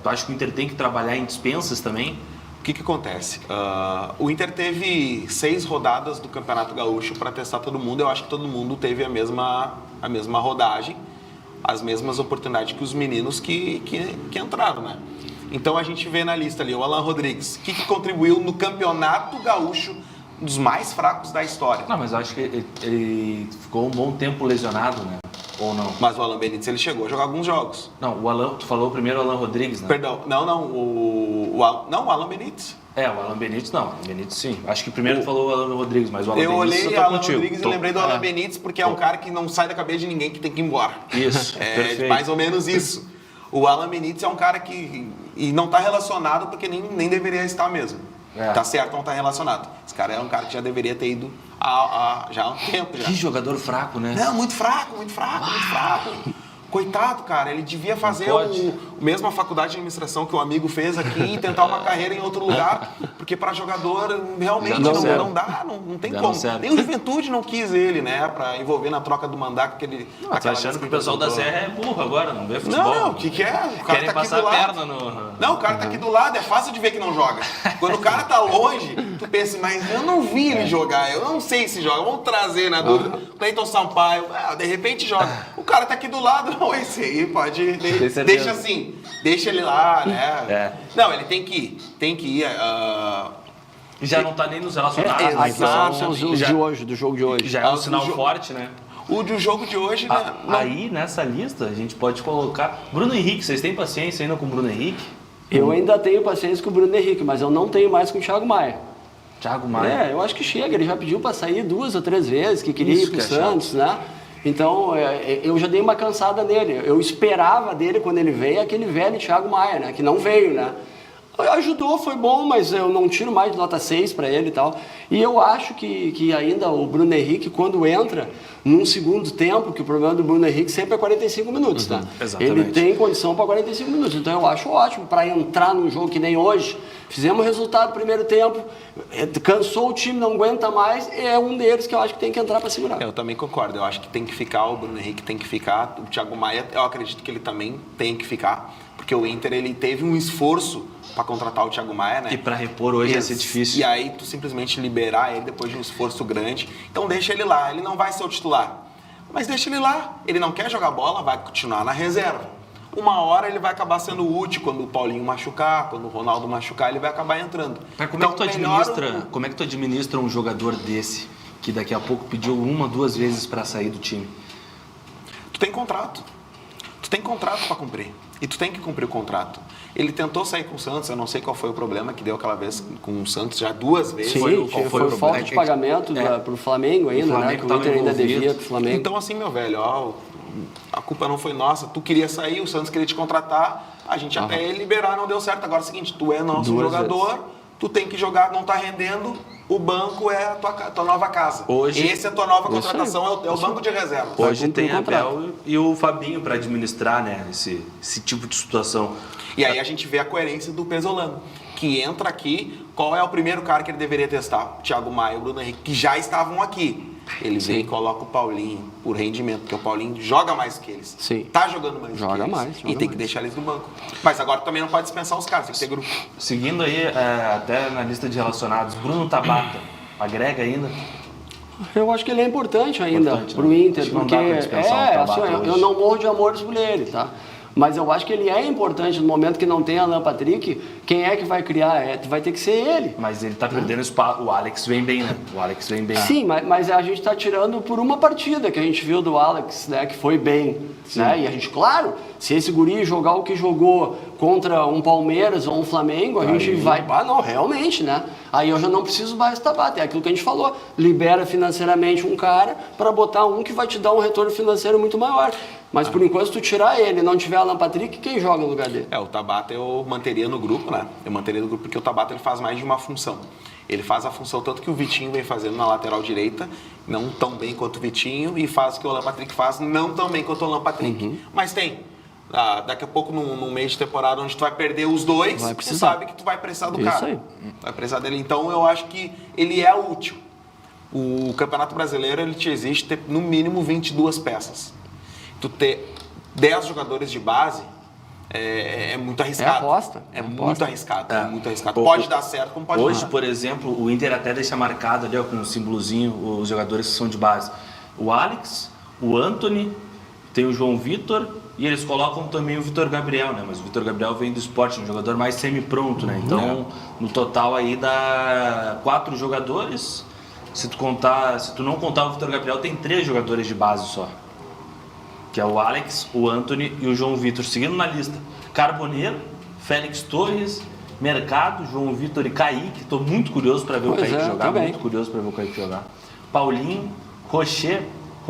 tu acha que o Inter tem que trabalhar em dispensas também? O que acontece? O Inter teve 6 rodadas do Campeonato Gaúcho para testar todo mundo. Eu acho que todo mundo teve a mesma rodagem, as mesmas oportunidades que os meninos que entraram, né? Então a gente vê na lista ali o Alan Rodrigues, que contribuiu no Campeonato Gaúcho, um dos mais fracos da história. Não, mas eu acho que ele ficou um bom tempo lesionado, né? Ou não? Mas o Alan Benítez, ele chegou a jogar alguns jogos. Não, tu falou primeiro o Alan Rodrigues, né? Perdão, não, o Alan Benítez. O Alan Benítez não, o Benítez sim. Acho que primeiro tu falou o Alan Rodrigues, mas o Alan Benítez eu olhei o Alan Rodrigues e lembrei do Alan É. Benítez porque é um cara que não sai da cabeça de ninguém, que tem que ir embora. Isso, perfeito. Mais ou menos isso. O Alan Benítez é um cara que não está relacionado porque nem deveria estar mesmo. Tá certo, não tá relacionado. Esse cara é um cara que já deveria ter ido já há um tempo. Já. Que jogador fraco, né? Não, muito fraco. Coitado, cara, ele devia fazer a mesma faculdade de administração que o amigo fez aqui e tentar uma carreira em outro lugar, porque para jogador realmente não dá, não tem como. Nem o Juventude não quis ele, né, para envolver na troca do mandato que ele... Tá achando que o pessoal da Serra é burro agora, não vê futebol? Não, o que é? O cara querem tá aqui passar do a lado. perna no... Não, o cara tá aqui do lado, é fácil de ver que não joga. Quando o cara tá longe, tu pensa, mas eu não vi ele jogar, eu não sei se joga, vamos trazer na dúvida. Cleiton Sampaio, de repente joga. O cara tá aqui do lado, não, esse aí pode... Deixa assim, deixa ele lá, né? Não, ele tem que ir. Já não tá nem nos relacionados. São os do jogo de hoje. Já é um sinal forte, né? O do jogo de hoje, né? Aí, nessa lista, a gente pode colocar... Bruno Henrique, vocês têm paciência ainda com o Bruno Henrique? Eu ainda tenho paciência com o Bruno Henrique, mas eu não tenho mais com o Thiago Maia. Thiago Maia? Eu acho que chega. Ele já pediu para sair 2 ou 3 vezes, que queria ir pro Santos, né? Então, eu já dei uma cansada nele. Eu esperava dele, quando ele veio, aquele velho Thiago Maia, né? Que não veio, né? Ajudou, foi bom, mas eu não tiro mais de nota 6 para ele e tal. E eu acho que ainda o Bruno Henrique, quando entra num segundo tempo, que o problema do Bruno Henrique sempre é 45 minutos, tá? Exatamente. Ele tem condição para 45 minutos. Então eu acho ótimo para entrar num jogo que nem hoje. Fizemos resultado no primeiro tempo, cansou o time, não aguenta mais, é um deles que eu acho que tem que entrar para segurar. Eu também concordo, eu acho que tem que ficar, o Bruno Henrique tem que ficar, o Thiago Maia, eu acredito que ele também tem que ficar, porque o Inter, ele teve um esforço para contratar o Thiago Maia, né? E para repor hoje ia ser difícil. E aí tu simplesmente liberar ele depois de um esforço grande, então deixa ele lá, ele não vai ser o titular, mas deixa ele lá, ele não quer jogar bola, vai continuar na reserva. Uma hora ele vai acabar sendo útil quando o Paulinho machucar, quando o Ronaldo machucar, ele vai acabar entrando. Mas como é que tu administra um jogador desse, que daqui a pouco pediu 1, 2 vezes para sair do time? Tu tem contrato. Tu tem contrato para cumprir. E tu tem que cumprir o contrato. Ele tentou sair com o Santos, eu não sei qual foi o problema que deu aquela vez com o Santos, já 2 vezes. Sim, foi falta de pagamento pro Flamengo ainda, né? Que o Inter ainda devia pro Flamengo. Então, assim, meu velho, ó, a culpa não foi nossa. Tu queria sair, o Santos queria te contratar, a gente até ia liberar, não deu certo. Agora é o seguinte, tu é nosso jogador, tu tem que jogar, não tá rendendo, o banco é a tua nova casa. Hoje, essa é a tua nova contratação, é o banco de reserva. Hoje tem Abel e o Fabinho para administrar, né, esse tipo de situação. E aí a gente vê a coerência do Pesolano, que entra aqui, qual é o primeiro cara que ele deveria testar? O Thiago Maia e o Bruno Henrique, que já estavam aqui. Ele vem e coloca o Paulinho por rendimento, porque o Paulinho joga mais que eles. Sim. Tá jogando mais que eles. E tem que deixar eles no banco. Mas agora também não pode dispensar os caras, tem que ter grupo. Seguindo aí, até na lista de relacionados, Bruno Tabata, agrega ainda? Eu acho que ele é importante ainda pro Inter, porque eu não morro de amores por ele, tá? Mas eu acho que ele é importante no momento que não tem Alan Patrick. Quem é que vai criar? Vai ter que ser ele. Mas ele tá perdendo espaço. O Alex vem bem, né? O Alex vem bem. Sim, mas a gente tá tirando por uma partida que a gente viu do Alex, né? Que foi bem. Né? E a gente, claro, se esse guri jogar o que jogou contra um Palmeiras ou um Flamengo, a gente vai... não, realmente, né? Aí eu já não preciso mais Tabata. É aquilo que a gente falou. Libera financeiramente um cara para botar um que vai te dar um retorno financeiro muito maior. Mas por enquanto, se tu tirar ele e não tiver Alan Patrick, quem joga no lugar dele? O Tabata eu manteria no grupo, né? Eu manteria no grupo porque o Tabata ele faz mais de uma função. Ele faz a função tanto que o Vitinho vem fazendo na lateral direita, não tão bem quanto o Vitinho, e faz o que o Alan Patrick faz, não tão bem quanto o Alan Patrick. Mas tem. Daqui a pouco, num mês de temporada onde tu vai perder os dois, tu sabe que tu vai precisar do cara. Aí. Vai precisar dele. Então eu acho que ele é útil. O Campeonato Brasileiro ele te exige ter no mínimo 22 peças. Tu ter 10 jogadores de base é muito arriscado. É muito arriscado. Muito arriscado. Pode dar certo, como pode Hoje, por exemplo, o Inter até deixa marcado ali, ó, com um símbolozinho, os jogadores que são de base. O Alex, o Antony, tem o João Vitor e eles colocam também o Vitor Gabriel, né? Mas o Vitor Gabriel vem do esporte, um jogador mais semi-pronto, né? Então, no total aí dá 4 jogadores. Se tu não contar o Vitor Gabriel, tem 3 jogadores de base só. Que é o Alex, o Antony e o João Vitor. Seguindo na lista, Carboneiro, Félix Torres, Mercado, João Vitor e Kaique. Estou muito curioso para ver o Kaique jogar. Muito curioso para ver o Kaique jogar. Paulinho, Rocher,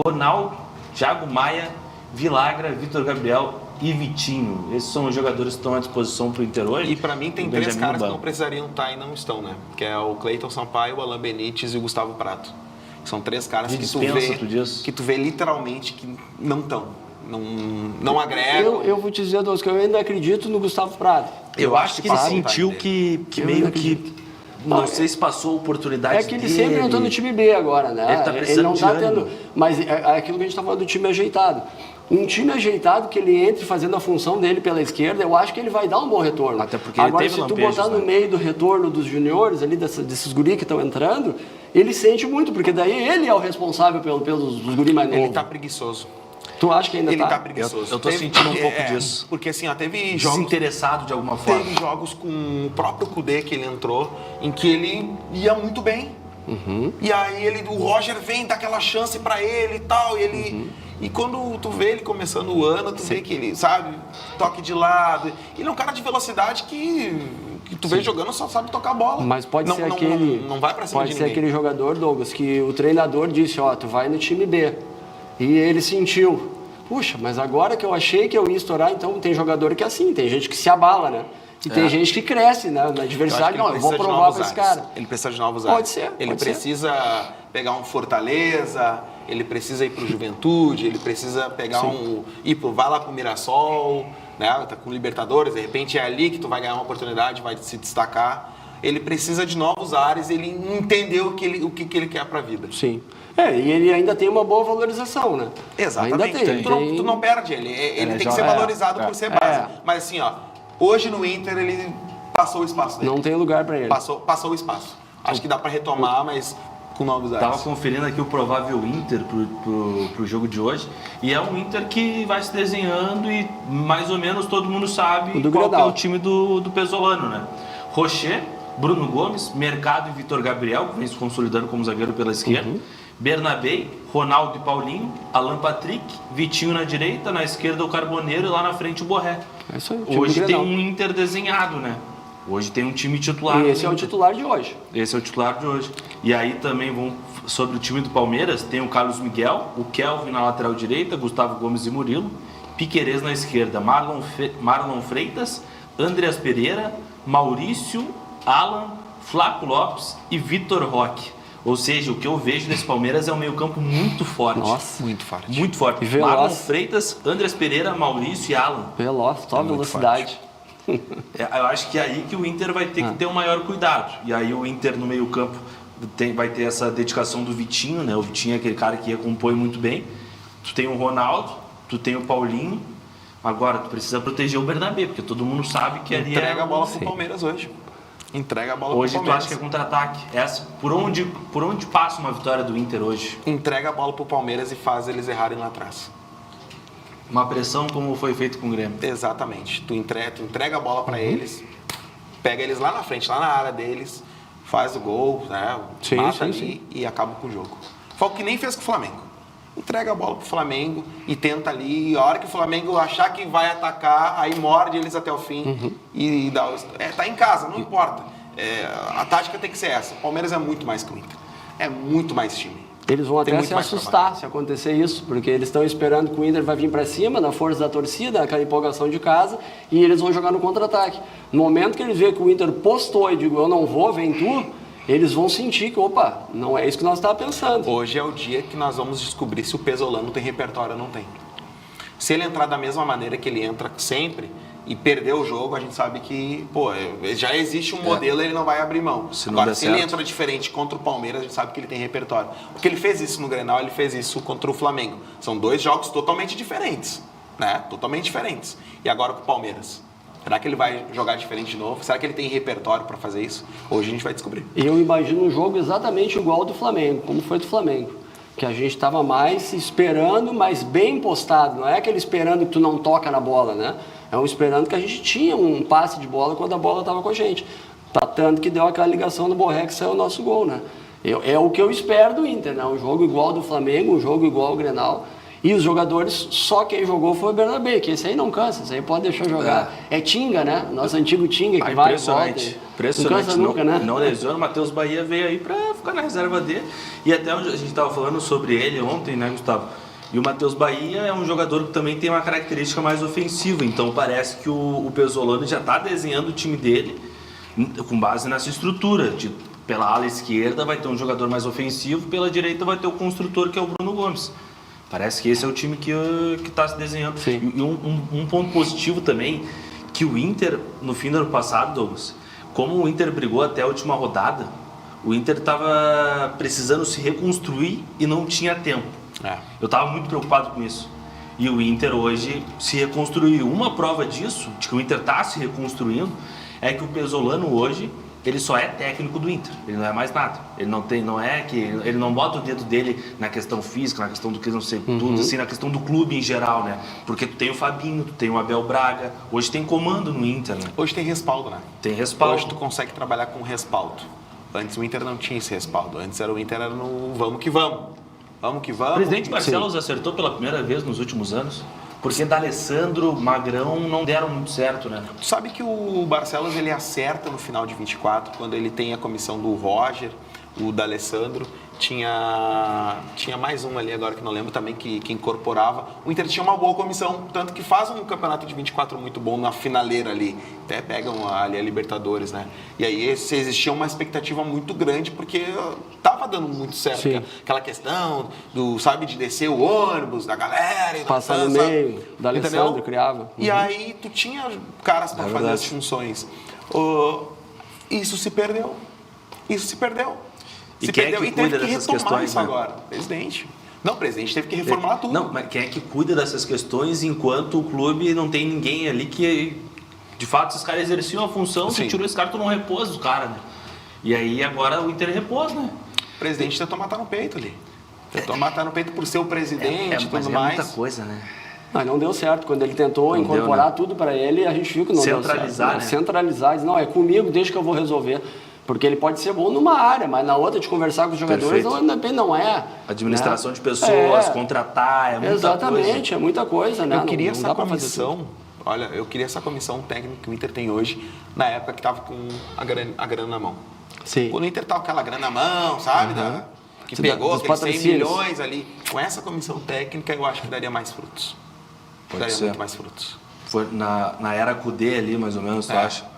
Ronaldo, Thiago Maia, Vilagra, Vitor Gabriel e Vitinho. Esses são os jogadores que estão à disposição para o Inter hoje. E para mim tem 3 caras que não precisariam estar e não estão, né? Que é o Cleiton Sampaio, o Alan Benítez e o Gustavo Prato. São 3 caras que tu vê literalmente que não estão, não agregam. Eu vou te dizer, Douglas, que eu ainda acredito no Gustavo Prato. Eu acho que ele sentiu que meio que... Não sei se passou oportunidade dele. É que ele sempre não está no time B agora, né? Ele está precisando não tá tendo. Mas é aquilo que a gente está falando do time ajeitado. Um time ajeitado que ele entre fazendo a função dele pela esquerda, eu acho que ele vai dar um bom retorno. Até porque agora, ele teve se tu botar no meio do retorno dos juniores, ali desses guris que estão entrando, ele sente muito, porque daí ele é o responsável pelos guris mais novos. Ele está preguiçoso. Tu acha que ainda ele tá preguiçoso? Eu tô sentindo um pouco disso. Porque assim, teve jogos... Desinteressado de alguma forma. Teve jogos com o próprio Kudê que ele entrou, em que ele ia muito bem. E aí o Roger vem, dá aquela chance pra ele e tal, e ele... E quando tu vê ele começando o ano, tu vê que ele, sabe, toque de lado. Ele é um cara de velocidade que tu vê jogando só sabe tocar bola. Mas pode ser aquele... Não vai pra cima de ninguém. Pode ser aquele jogador, Douglas, que o treinador disse, ó, tu vai no time B. E ele sentiu, puxa, mas agora que eu achei que eu ia estourar, então tem jogador que é assim, tem gente que se abala, né? E tem gente que cresce, né? Na diversidade, eu vou provar pra esse cara. Ele precisa de novos ares. Pode ser. Ele precisa pegar um Fortaleza, ele precisa ir pro Juventude, ele precisa pegar vai lá pro Mirassol, né? Tá com Libertadores, de repente é ali que tu vai ganhar uma oportunidade, vai se destacar. Ele precisa de novos ares, ele entendeu o que ele quer pra vida. Sim. E ele ainda tem uma boa valorização, né? Exatamente. Ainda tem. Tu não perde ele. Ele tem que ser valorizado por ser base. Mas assim, ó, hoje no Inter ele passou o espaço dele. Não tem lugar pra ele. Passou o espaço. Acho que dá pra retomar, mas com novos ares. Tava conferindo aqui o provável Inter pro jogo de hoje. E é um Inter que vai se desenhando e mais ou menos todo mundo sabe qual que é o time do Pesolano, né? Rocher, Bruno Gomes, Mercado e Vitor Gabriel, que vem se consolidando como zagueiro pela esquerda. Bernabé, Ronaldo e Paulinho, Alan Patrick, Vitinho na direita, na esquerda o Carboneiro e lá na frente o Borré. É isso aí. Hoje tem um Inter desenhado, né? Hoje tem um time titular. E esse é o titular de hoje. Esse é o titular de hoje. E aí também sobre o time do Palmeiras, tem o Carlos Miguel, o Kelvin na lateral direita, Gustavo Gomes e Murilo, Piquerez na esquerda, Marlon Freitas, Andreas Pereira, Maurício, Alan, Flaco Lopes e Vitor Roque. Ou seja, o que eu vejo nesse Palmeiras é um meio-campo muito forte. Nossa, muito forte. Muito forte. E veloz. Marlon Freitas, Andreas Pereira, Maurício e Alan. Veloz, só velocidade. Eu acho que é aí que o Inter vai ter que ter um maior cuidado. E aí o Inter no meio-campo vai ter essa dedicação do Vitinho, né? O Vitinho é aquele cara que compõe muito bem. Tu tem o Ronaldo, tu tem o Paulinho. Agora, tu precisa proteger o Bernabé, porque todo mundo sabe que ali Entrega a bola pro Palmeiras hoje. Entrega a bola pro Hoje Palmeiras. tu acha que é contra-ataque. Por onde passa uma vitória do Inter hoje? Entrega a bola pro Palmeiras e faz eles errarem lá atrás. Uma pressão como foi feito com o Grêmio. Exatamente. Tu entrega a bola para eles, pega eles lá na frente, lá na área deles, faz o gol, né? Mata ali e acaba com o jogo. Foi o que nem fez com o Flamengo. Entrega a bola pro Flamengo e tenta ali. A hora que o Flamengo achar que vai atacar, aí morde eles até o fim e dá. Tá em casa, não importa. A tática tem que ser essa. O Palmeiras é muito mais que o Inter. É muito mais time. Eles vão Tem até muito se mais assustar se acontecer isso, porque eles estão esperando que o Inter vai vir para cima, na força da torcida, naquela empolgação de casa, e eles vão jogar no contra-ataque. No momento que eles veem que o Inter postou e digo, eu não vou, vem tu, eles vão sentir que, opa, não é isso que nós estávamos pensando. Hoje é o dia que nós vamos descobrir se o Pesolano tem repertório ou não tem. Se ele entrar da mesma maneira que ele entra sempre e perder o jogo, a gente sabe que, já existe um modelo, ele não vai abrir mão. Agora, se ele entra diferente contra o Palmeiras, a gente sabe que ele tem repertório. Porque ele fez isso no Grenal, ele fez isso contra o Flamengo. São dois jogos totalmente diferentes, né? Totalmente diferentes. E agora com o Palmeiras? Será que ele vai jogar diferente de novo? Será que ele tem repertório para fazer isso? Hoje a gente vai descobrir. Eu imagino um jogo exatamente igual ao do Flamengo, como foi do Flamengo. Que a gente estava mais esperando, mas bem postado. Não é aquele esperando que tu não toca na bola, né? É um esperando que a gente tinha um passe de bola quando a bola estava com a gente. Tá tanto que deu aquela ligação do Borré que saiu o nosso gol, né? É o que eu espero do Inter, né? Um jogo igual ao do Flamengo, um jogo igual ao Grenal. E os jogadores, só quem jogou foi o Bernabé, que esse aí não cansa, esse aí pode deixar jogar. É Tinga, né? Nosso antigo Tinga que vai e volta. Impressionante. Não cansa nunca, né? Não lesiona, o Matheus Bahia veio aí pra ficar na reserva dele. E até onde a gente estava falando sobre ele ontem, né, Gustavo? E o Matheus Bahia é um jogador que também tem uma característica mais ofensiva. Então parece que o Pesolano já está desenhando o time dele com base nessa estrutura. Pela ala esquerda vai ter um jogador mais ofensivo, pela direita vai ter o construtor, que é o Bruno Gomes. Parece que esse é o time que está se desenhando. Sim. E um ponto positivo também, que o Inter, no fim do ano passado, Douglas, como o Inter brigou até a última rodada, o Inter estava precisando se reconstruir e não tinha tempo. Eu estava muito preocupado com isso. E o Inter hoje se reconstruiu. Uma prova disso, de que o Inter está se reconstruindo, é que o Pesolano hoje, ele só é técnico do Inter, ele não é mais nada. Ele ele não bota o dedo dele na questão física, na questão do que não sei tudo, assim, na questão do clube em geral, né? Porque tu tem o Fabinho, tu tem o Abel Braga, hoje tem comando no Inter, né? Hoje tem respaldo, né? Tem respaldo. Hoje tu consegue trabalhar com respaldo. Antes o Inter não tinha esse respaldo, antes o Inter era no vamos que vamos. Vamos que vamos. O presidente Barcelos acertou pela primeira vez nos últimos anos, porque D'Alessandro, Magrão não deram muito certo, né? Tu sabe que o Barcelos ele acerta no final de 24, quando ele tem a comissão do Roger, o D'Alessandro, tinha mais um ali agora que não lembro também que incorporava. O Inter tinha uma boa comissão, tanto que faz um campeonato de 24 muito bom na finaleira ali, até pegam ali a Libertadores, né? E aí existia uma expectativa muito grande porque tava dando muito certo. Sim. Aquela questão de descer o ônibus da galera, passar no meio, D'Alessandro criava. E aí tu tinha caras para fazer as funções. Isso se perdeu. E quem é que cuida dessas questões, isso agora? Presidente. Não, o presidente teve que reformular tudo. Não, mas quem é que cuida dessas questões enquanto o clube não tem ninguém ali que, de fato, esses caras exerciam a função, tu tirou esse cara, tu não repôs o cara, né? E aí agora o Inter repôs, né? O presidente tentou matar no peito ali. Tentou matar no peito por ser o presidente e tudo mais. Muita coisa, né? Mas não deu certo. Quando ele tentou incorporar tudo para ele, a gente viu que não deu certo. Centralizar, né? Centralizar, diz, não, é comigo, deixa que eu vou resolver. Porque ele pode ser bom numa área, mas na outra de conversar com os jogadores não é. Administração de pessoas, contratar, é muita exatamente, coisa. É muita coisa, né? Eu queria essa comissão, olha, eu queria essa comissão técnica que o Inter tem hoje, na época que estava com a grana na mão. Sim. Quando o Inter estava com aquela grana na mão, sabe? Que pegou aqueles 100 milhões ali. Com essa comissão técnica, eu acho que daria mais frutos. Daria muito mais frutos. Foi na era Cudê ali, mais ou menos, tu acha?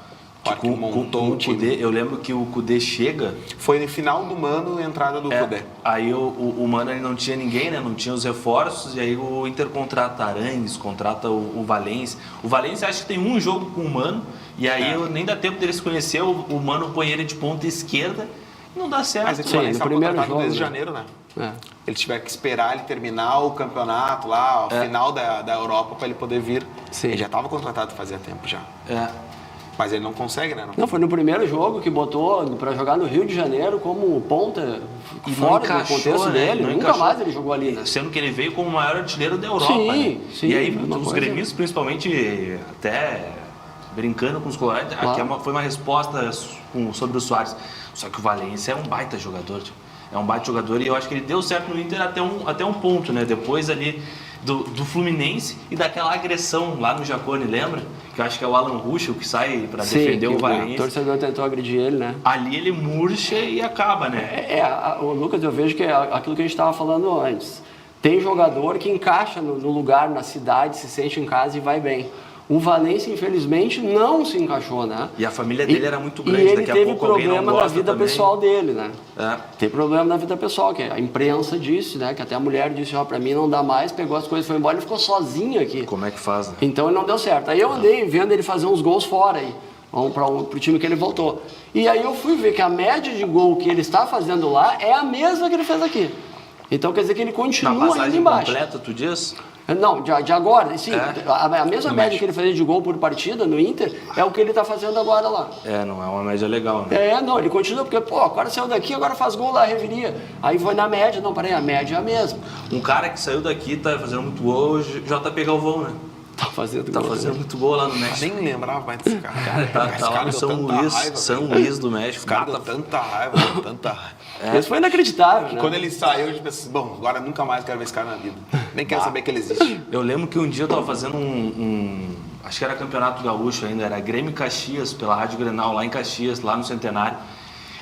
Que montou o time. Cudê, eu lembro que o Cudê chega... Foi no final do Mano a entrada do Cudê. Aí o Mano ele não tinha ninguém, né? Não tinha os reforços, e aí o Inter contrata Arangues, contrata o Valência. O Valência acho que tem um jogo com o Mano, e aí nem dá tempo dele se conhecer, o Mano põe ele de ponta esquerda e não dá certo. Mas o Valência estava contratado desde janeiro, né? Eles tiveram que esperar ele terminar o campeonato lá, ao final da Europa, para ele poder vir. Sim. Ele já estava contratado fazia tempo já. Mas ele não consegue, né? Não, foi no primeiro jogo que botou para jogar no Rio de Janeiro como ponta e fora do contexto dele. Nunca mais ele jogou ali, né? Sendo que ele veio como o maior artilheiro da Europa, né? Sim, e aí os gremistas, principalmente, até brincando com os colorados, aqui foi uma resposta sobre o Soares. Só que o Valência é um baita jogador, tipo. É um baita jogador e eu acho que ele deu certo no Inter até um ponto, né? Depois ali do Fluminense e daquela agressão lá no Jacone, lembra? Que eu acho que é o Alan Ruschel que sai para defender o Valência. O torcedor tentou agredir ele, né? Ali ele murcha e acaba, né? O Lucas, eu vejo que é aquilo que a gente estava falando antes. Tem jogador que encaixa no lugar, na cidade, se sente em casa e vai bem. O Valência, infelizmente, não se encaixou, né? E a família dele era muito grande, e ele daqui a teve pouco alguém não problema gosta na vida também. pessoal dele, né? Tem problema na vida pessoal, que a imprensa disse, né? Que até a mulher disse, pra mim não dá mais, pegou as coisas, foi embora, ele ficou sozinho aqui. Como é que faz, né? Então ele não deu certo. Aí eu andei vendo ele fazer uns gols fora aí, pro time que ele voltou. E aí eu fui ver que a média de gol que ele está fazendo lá é a mesma que ele fez aqui. Então quer dizer que ele continua ainda embaixo. Na passagem completa, tu diz? Não, de agora, sim. A mesma média que ele fazia de gol por partida no Inter é o que ele está fazendo agora lá. Não é uma média legal, né? Não, ele continua, porque, agora saiu daqui, agora faz gol lá, reviria. Aí foi na média, não, peraí, a média é a mesma. Um cara que saiu daqui, tá fazendo muito gol, o JP Galvão, né? Tá fazendo muito gol lá no México. Nem lembrava mais desse cara. Tá lá no São Luís do México. Esse cara deu tanta raiva. Isso foi inacreditável, né? Quando ele saiu, eu pensei, bom, agora nunca mais quero ver esse cara na vida. Nem quero saber que ele existe. Eu lembro que um dia eu tava fazendo acho que era Campeonato Gaúcho ainda, era Grêmio Caxias, pela Rádio Grenal, lá em Caxias, lá no Centenário.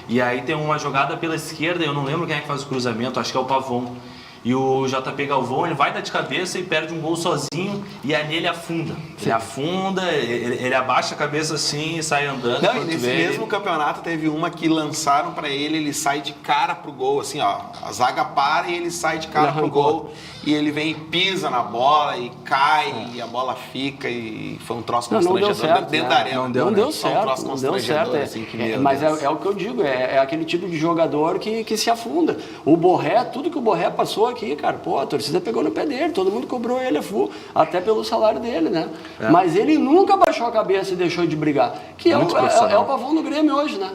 E aí tem uma jogada pela esquerda, eu não lembro quem é que faz o cruzamento, acho que é o Pavon. E o JP Galvão, ele vai dar de cabeça e perde um gol sozinho e ali ele afunda. Ele afunda, ele abaixa a cabeça assim e sai andando. Não, e nesse mesmo campeonato teve uma que lançaram pra ele sai de cara pro gol, assim, ó. A zaga para e ele sai de cara pro gol. E ele vem e pisa na bola e cai e a bola fica e foi um troço constrangedor dentro da arena. Não deu certo. Assim, mas é o que eu digo, é aquele tipo de jogador que se afunda. O Borré, tudo que o Borré passou aqui, cara, a torcida pegou no pé dele, todo mundo cobrou ele a full, até pelo salário dele, né? Mas ele nunca baixou a cabeça e deixou de brigar. Que é o Pavon do Grêmio hoje, né?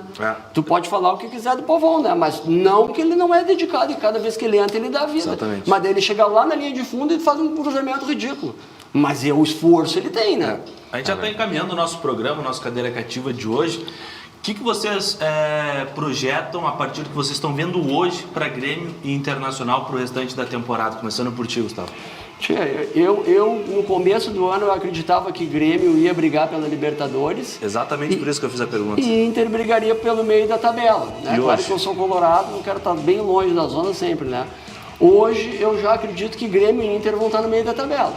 Tu pode falar o que quiser do Pavon, né? Mas não que ele não é dedicado e cada vez que ele entra ele dá vida. Exatamente. Mas daí ele chega lá na linha de fundo e faz um cruzamento ridículo. Mas o esforço ele tem, né? A gente já está encaminhando o nosso programa, nossa cadeira cativa de hoje. O que vocês projetam a partir do que vocês estão vendo hoje para Grêmio e Internacional para o restante da temporada? Começando por ti, Gustavo. Eu, no começo do ano, eu acreditava que Grêmio ia brigar pela Libertadores. Exatamente por isso que eu fiz a pergunta. E Inter brigaria pelo meio da tabela. Né? Claro que eu sou colorado, não quero estar bem longe da zona sempre, né? Hoje, eu já acredito que Grêmio e Inter vão estar no meio da tabela.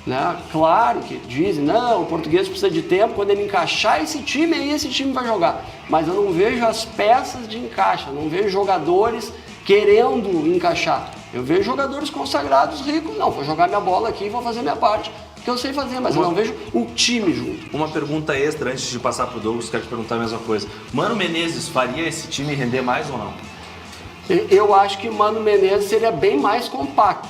Né? Claro que dizem, não, o português precisa de tempo, quando ele encaixar esse time, aí esse time vai jogar. Mas eu não vejo as peças de encaixe, eu não vejo jogadores querendo encaixar. Eu vejo jogadores consagrados, ricos, não, vou jogar minha bola aqui e vou fazer minha parte, que eu sei fazer, mas eu não vejo o time junto. Uma pergunta extra, antes de passar pro Douglas, quero te perguntar a mesma coisa. Mano Menezes faria esse time render mais ou não? Eu acho que o Mano Menezes seria bem mais compacto.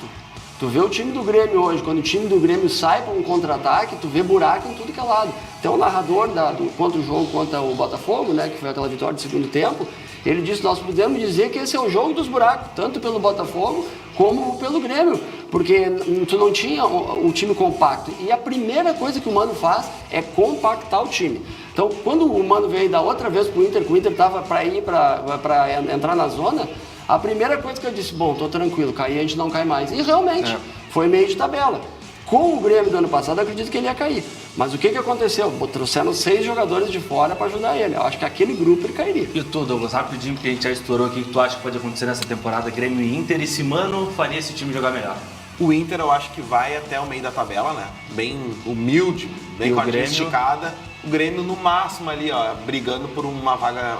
Tu vê o time do Grêmio hoje, quando o time do Grêmio sai para um contra-ataque, tu vê buraco em tudo que é lado. Tem um narrador contra o jogo contra o Botafogo, né, que foi aquela vitória do segundo tempo, ele disse, nós podemos dizer que esse é o jogo dos buracos, tanto pelo Botafogo como pelo Grêmio, porque tu não tinha o time compacto. E a primeira coisa que o Mano faz é compactar o time. Então, quando o Mano veio da outra vez pro Inter, que o Inter tava para ir para entrar na zona, a primeira coisa que eu disse, bom, tô tranquilo, cair a gente não cai mais. E realmente, foi meio de tabela. Com o Grêmio do ano passado, eu acredito que ele ia cair. Mas o que aconteceu? Trouxeram 6 jogadores de fora para ajudar ele. Eu acho que aquele grupo ele cairia. E tu, Douglas, rapidinho, porque a gente já estourou aqui, o que tu acha que pode acontecer nessa temporada Grêmio e Inter? E se Mano faria esse time jogar melhor? O Inter eu acho que vai até o meio da tabela, né? Bem humilde, bem com a Grêmio esticada. O Grêmio no máximo ali, ó, brigando por uma vaga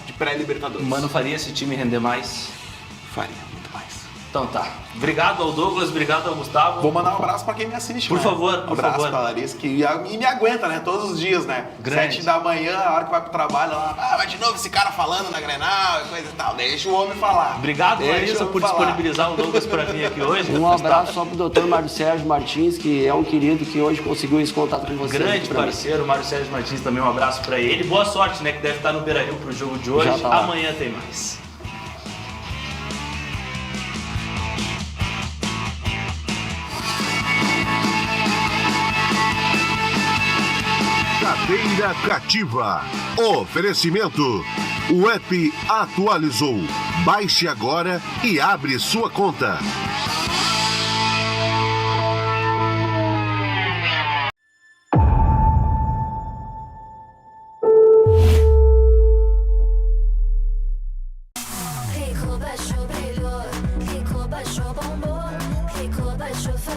de pré-libertadores. Mano faria esse time render mais? Faria, muito mais. Então tá. Obrigado ao Douglas, obrigado ao Gustavo. Vou mandar um abraço pra quem me assiste, Por né? favor, Um abraço pra Larissa, que me aguenta, né? Todos os dias, né? Grande. 7 da manhã, a hora que vai pro trabalho, lá, vai de novo esse cara falando na Grenal e coisa e tal. Deixa o homem falar. Obrigado, Deixa Larissa, eu por falar. disponibilizar o Douglas pra vir aqui hoje. Um abraço só pro Dr. Mário Sérgio Martins, que é um querido que hoje conseguiu esse contato com vocês. Grande parceiro, Mário Sérgio Martins, também um abraço pra ele. Boa sorte, né? Que deve estar no Beira-Rio pro jogo de hoje. Já tá lá. Amanhã tem mais. Cadeira Cativa. Oferecimento. O app atualizou. Baixe agora e abre sua conta.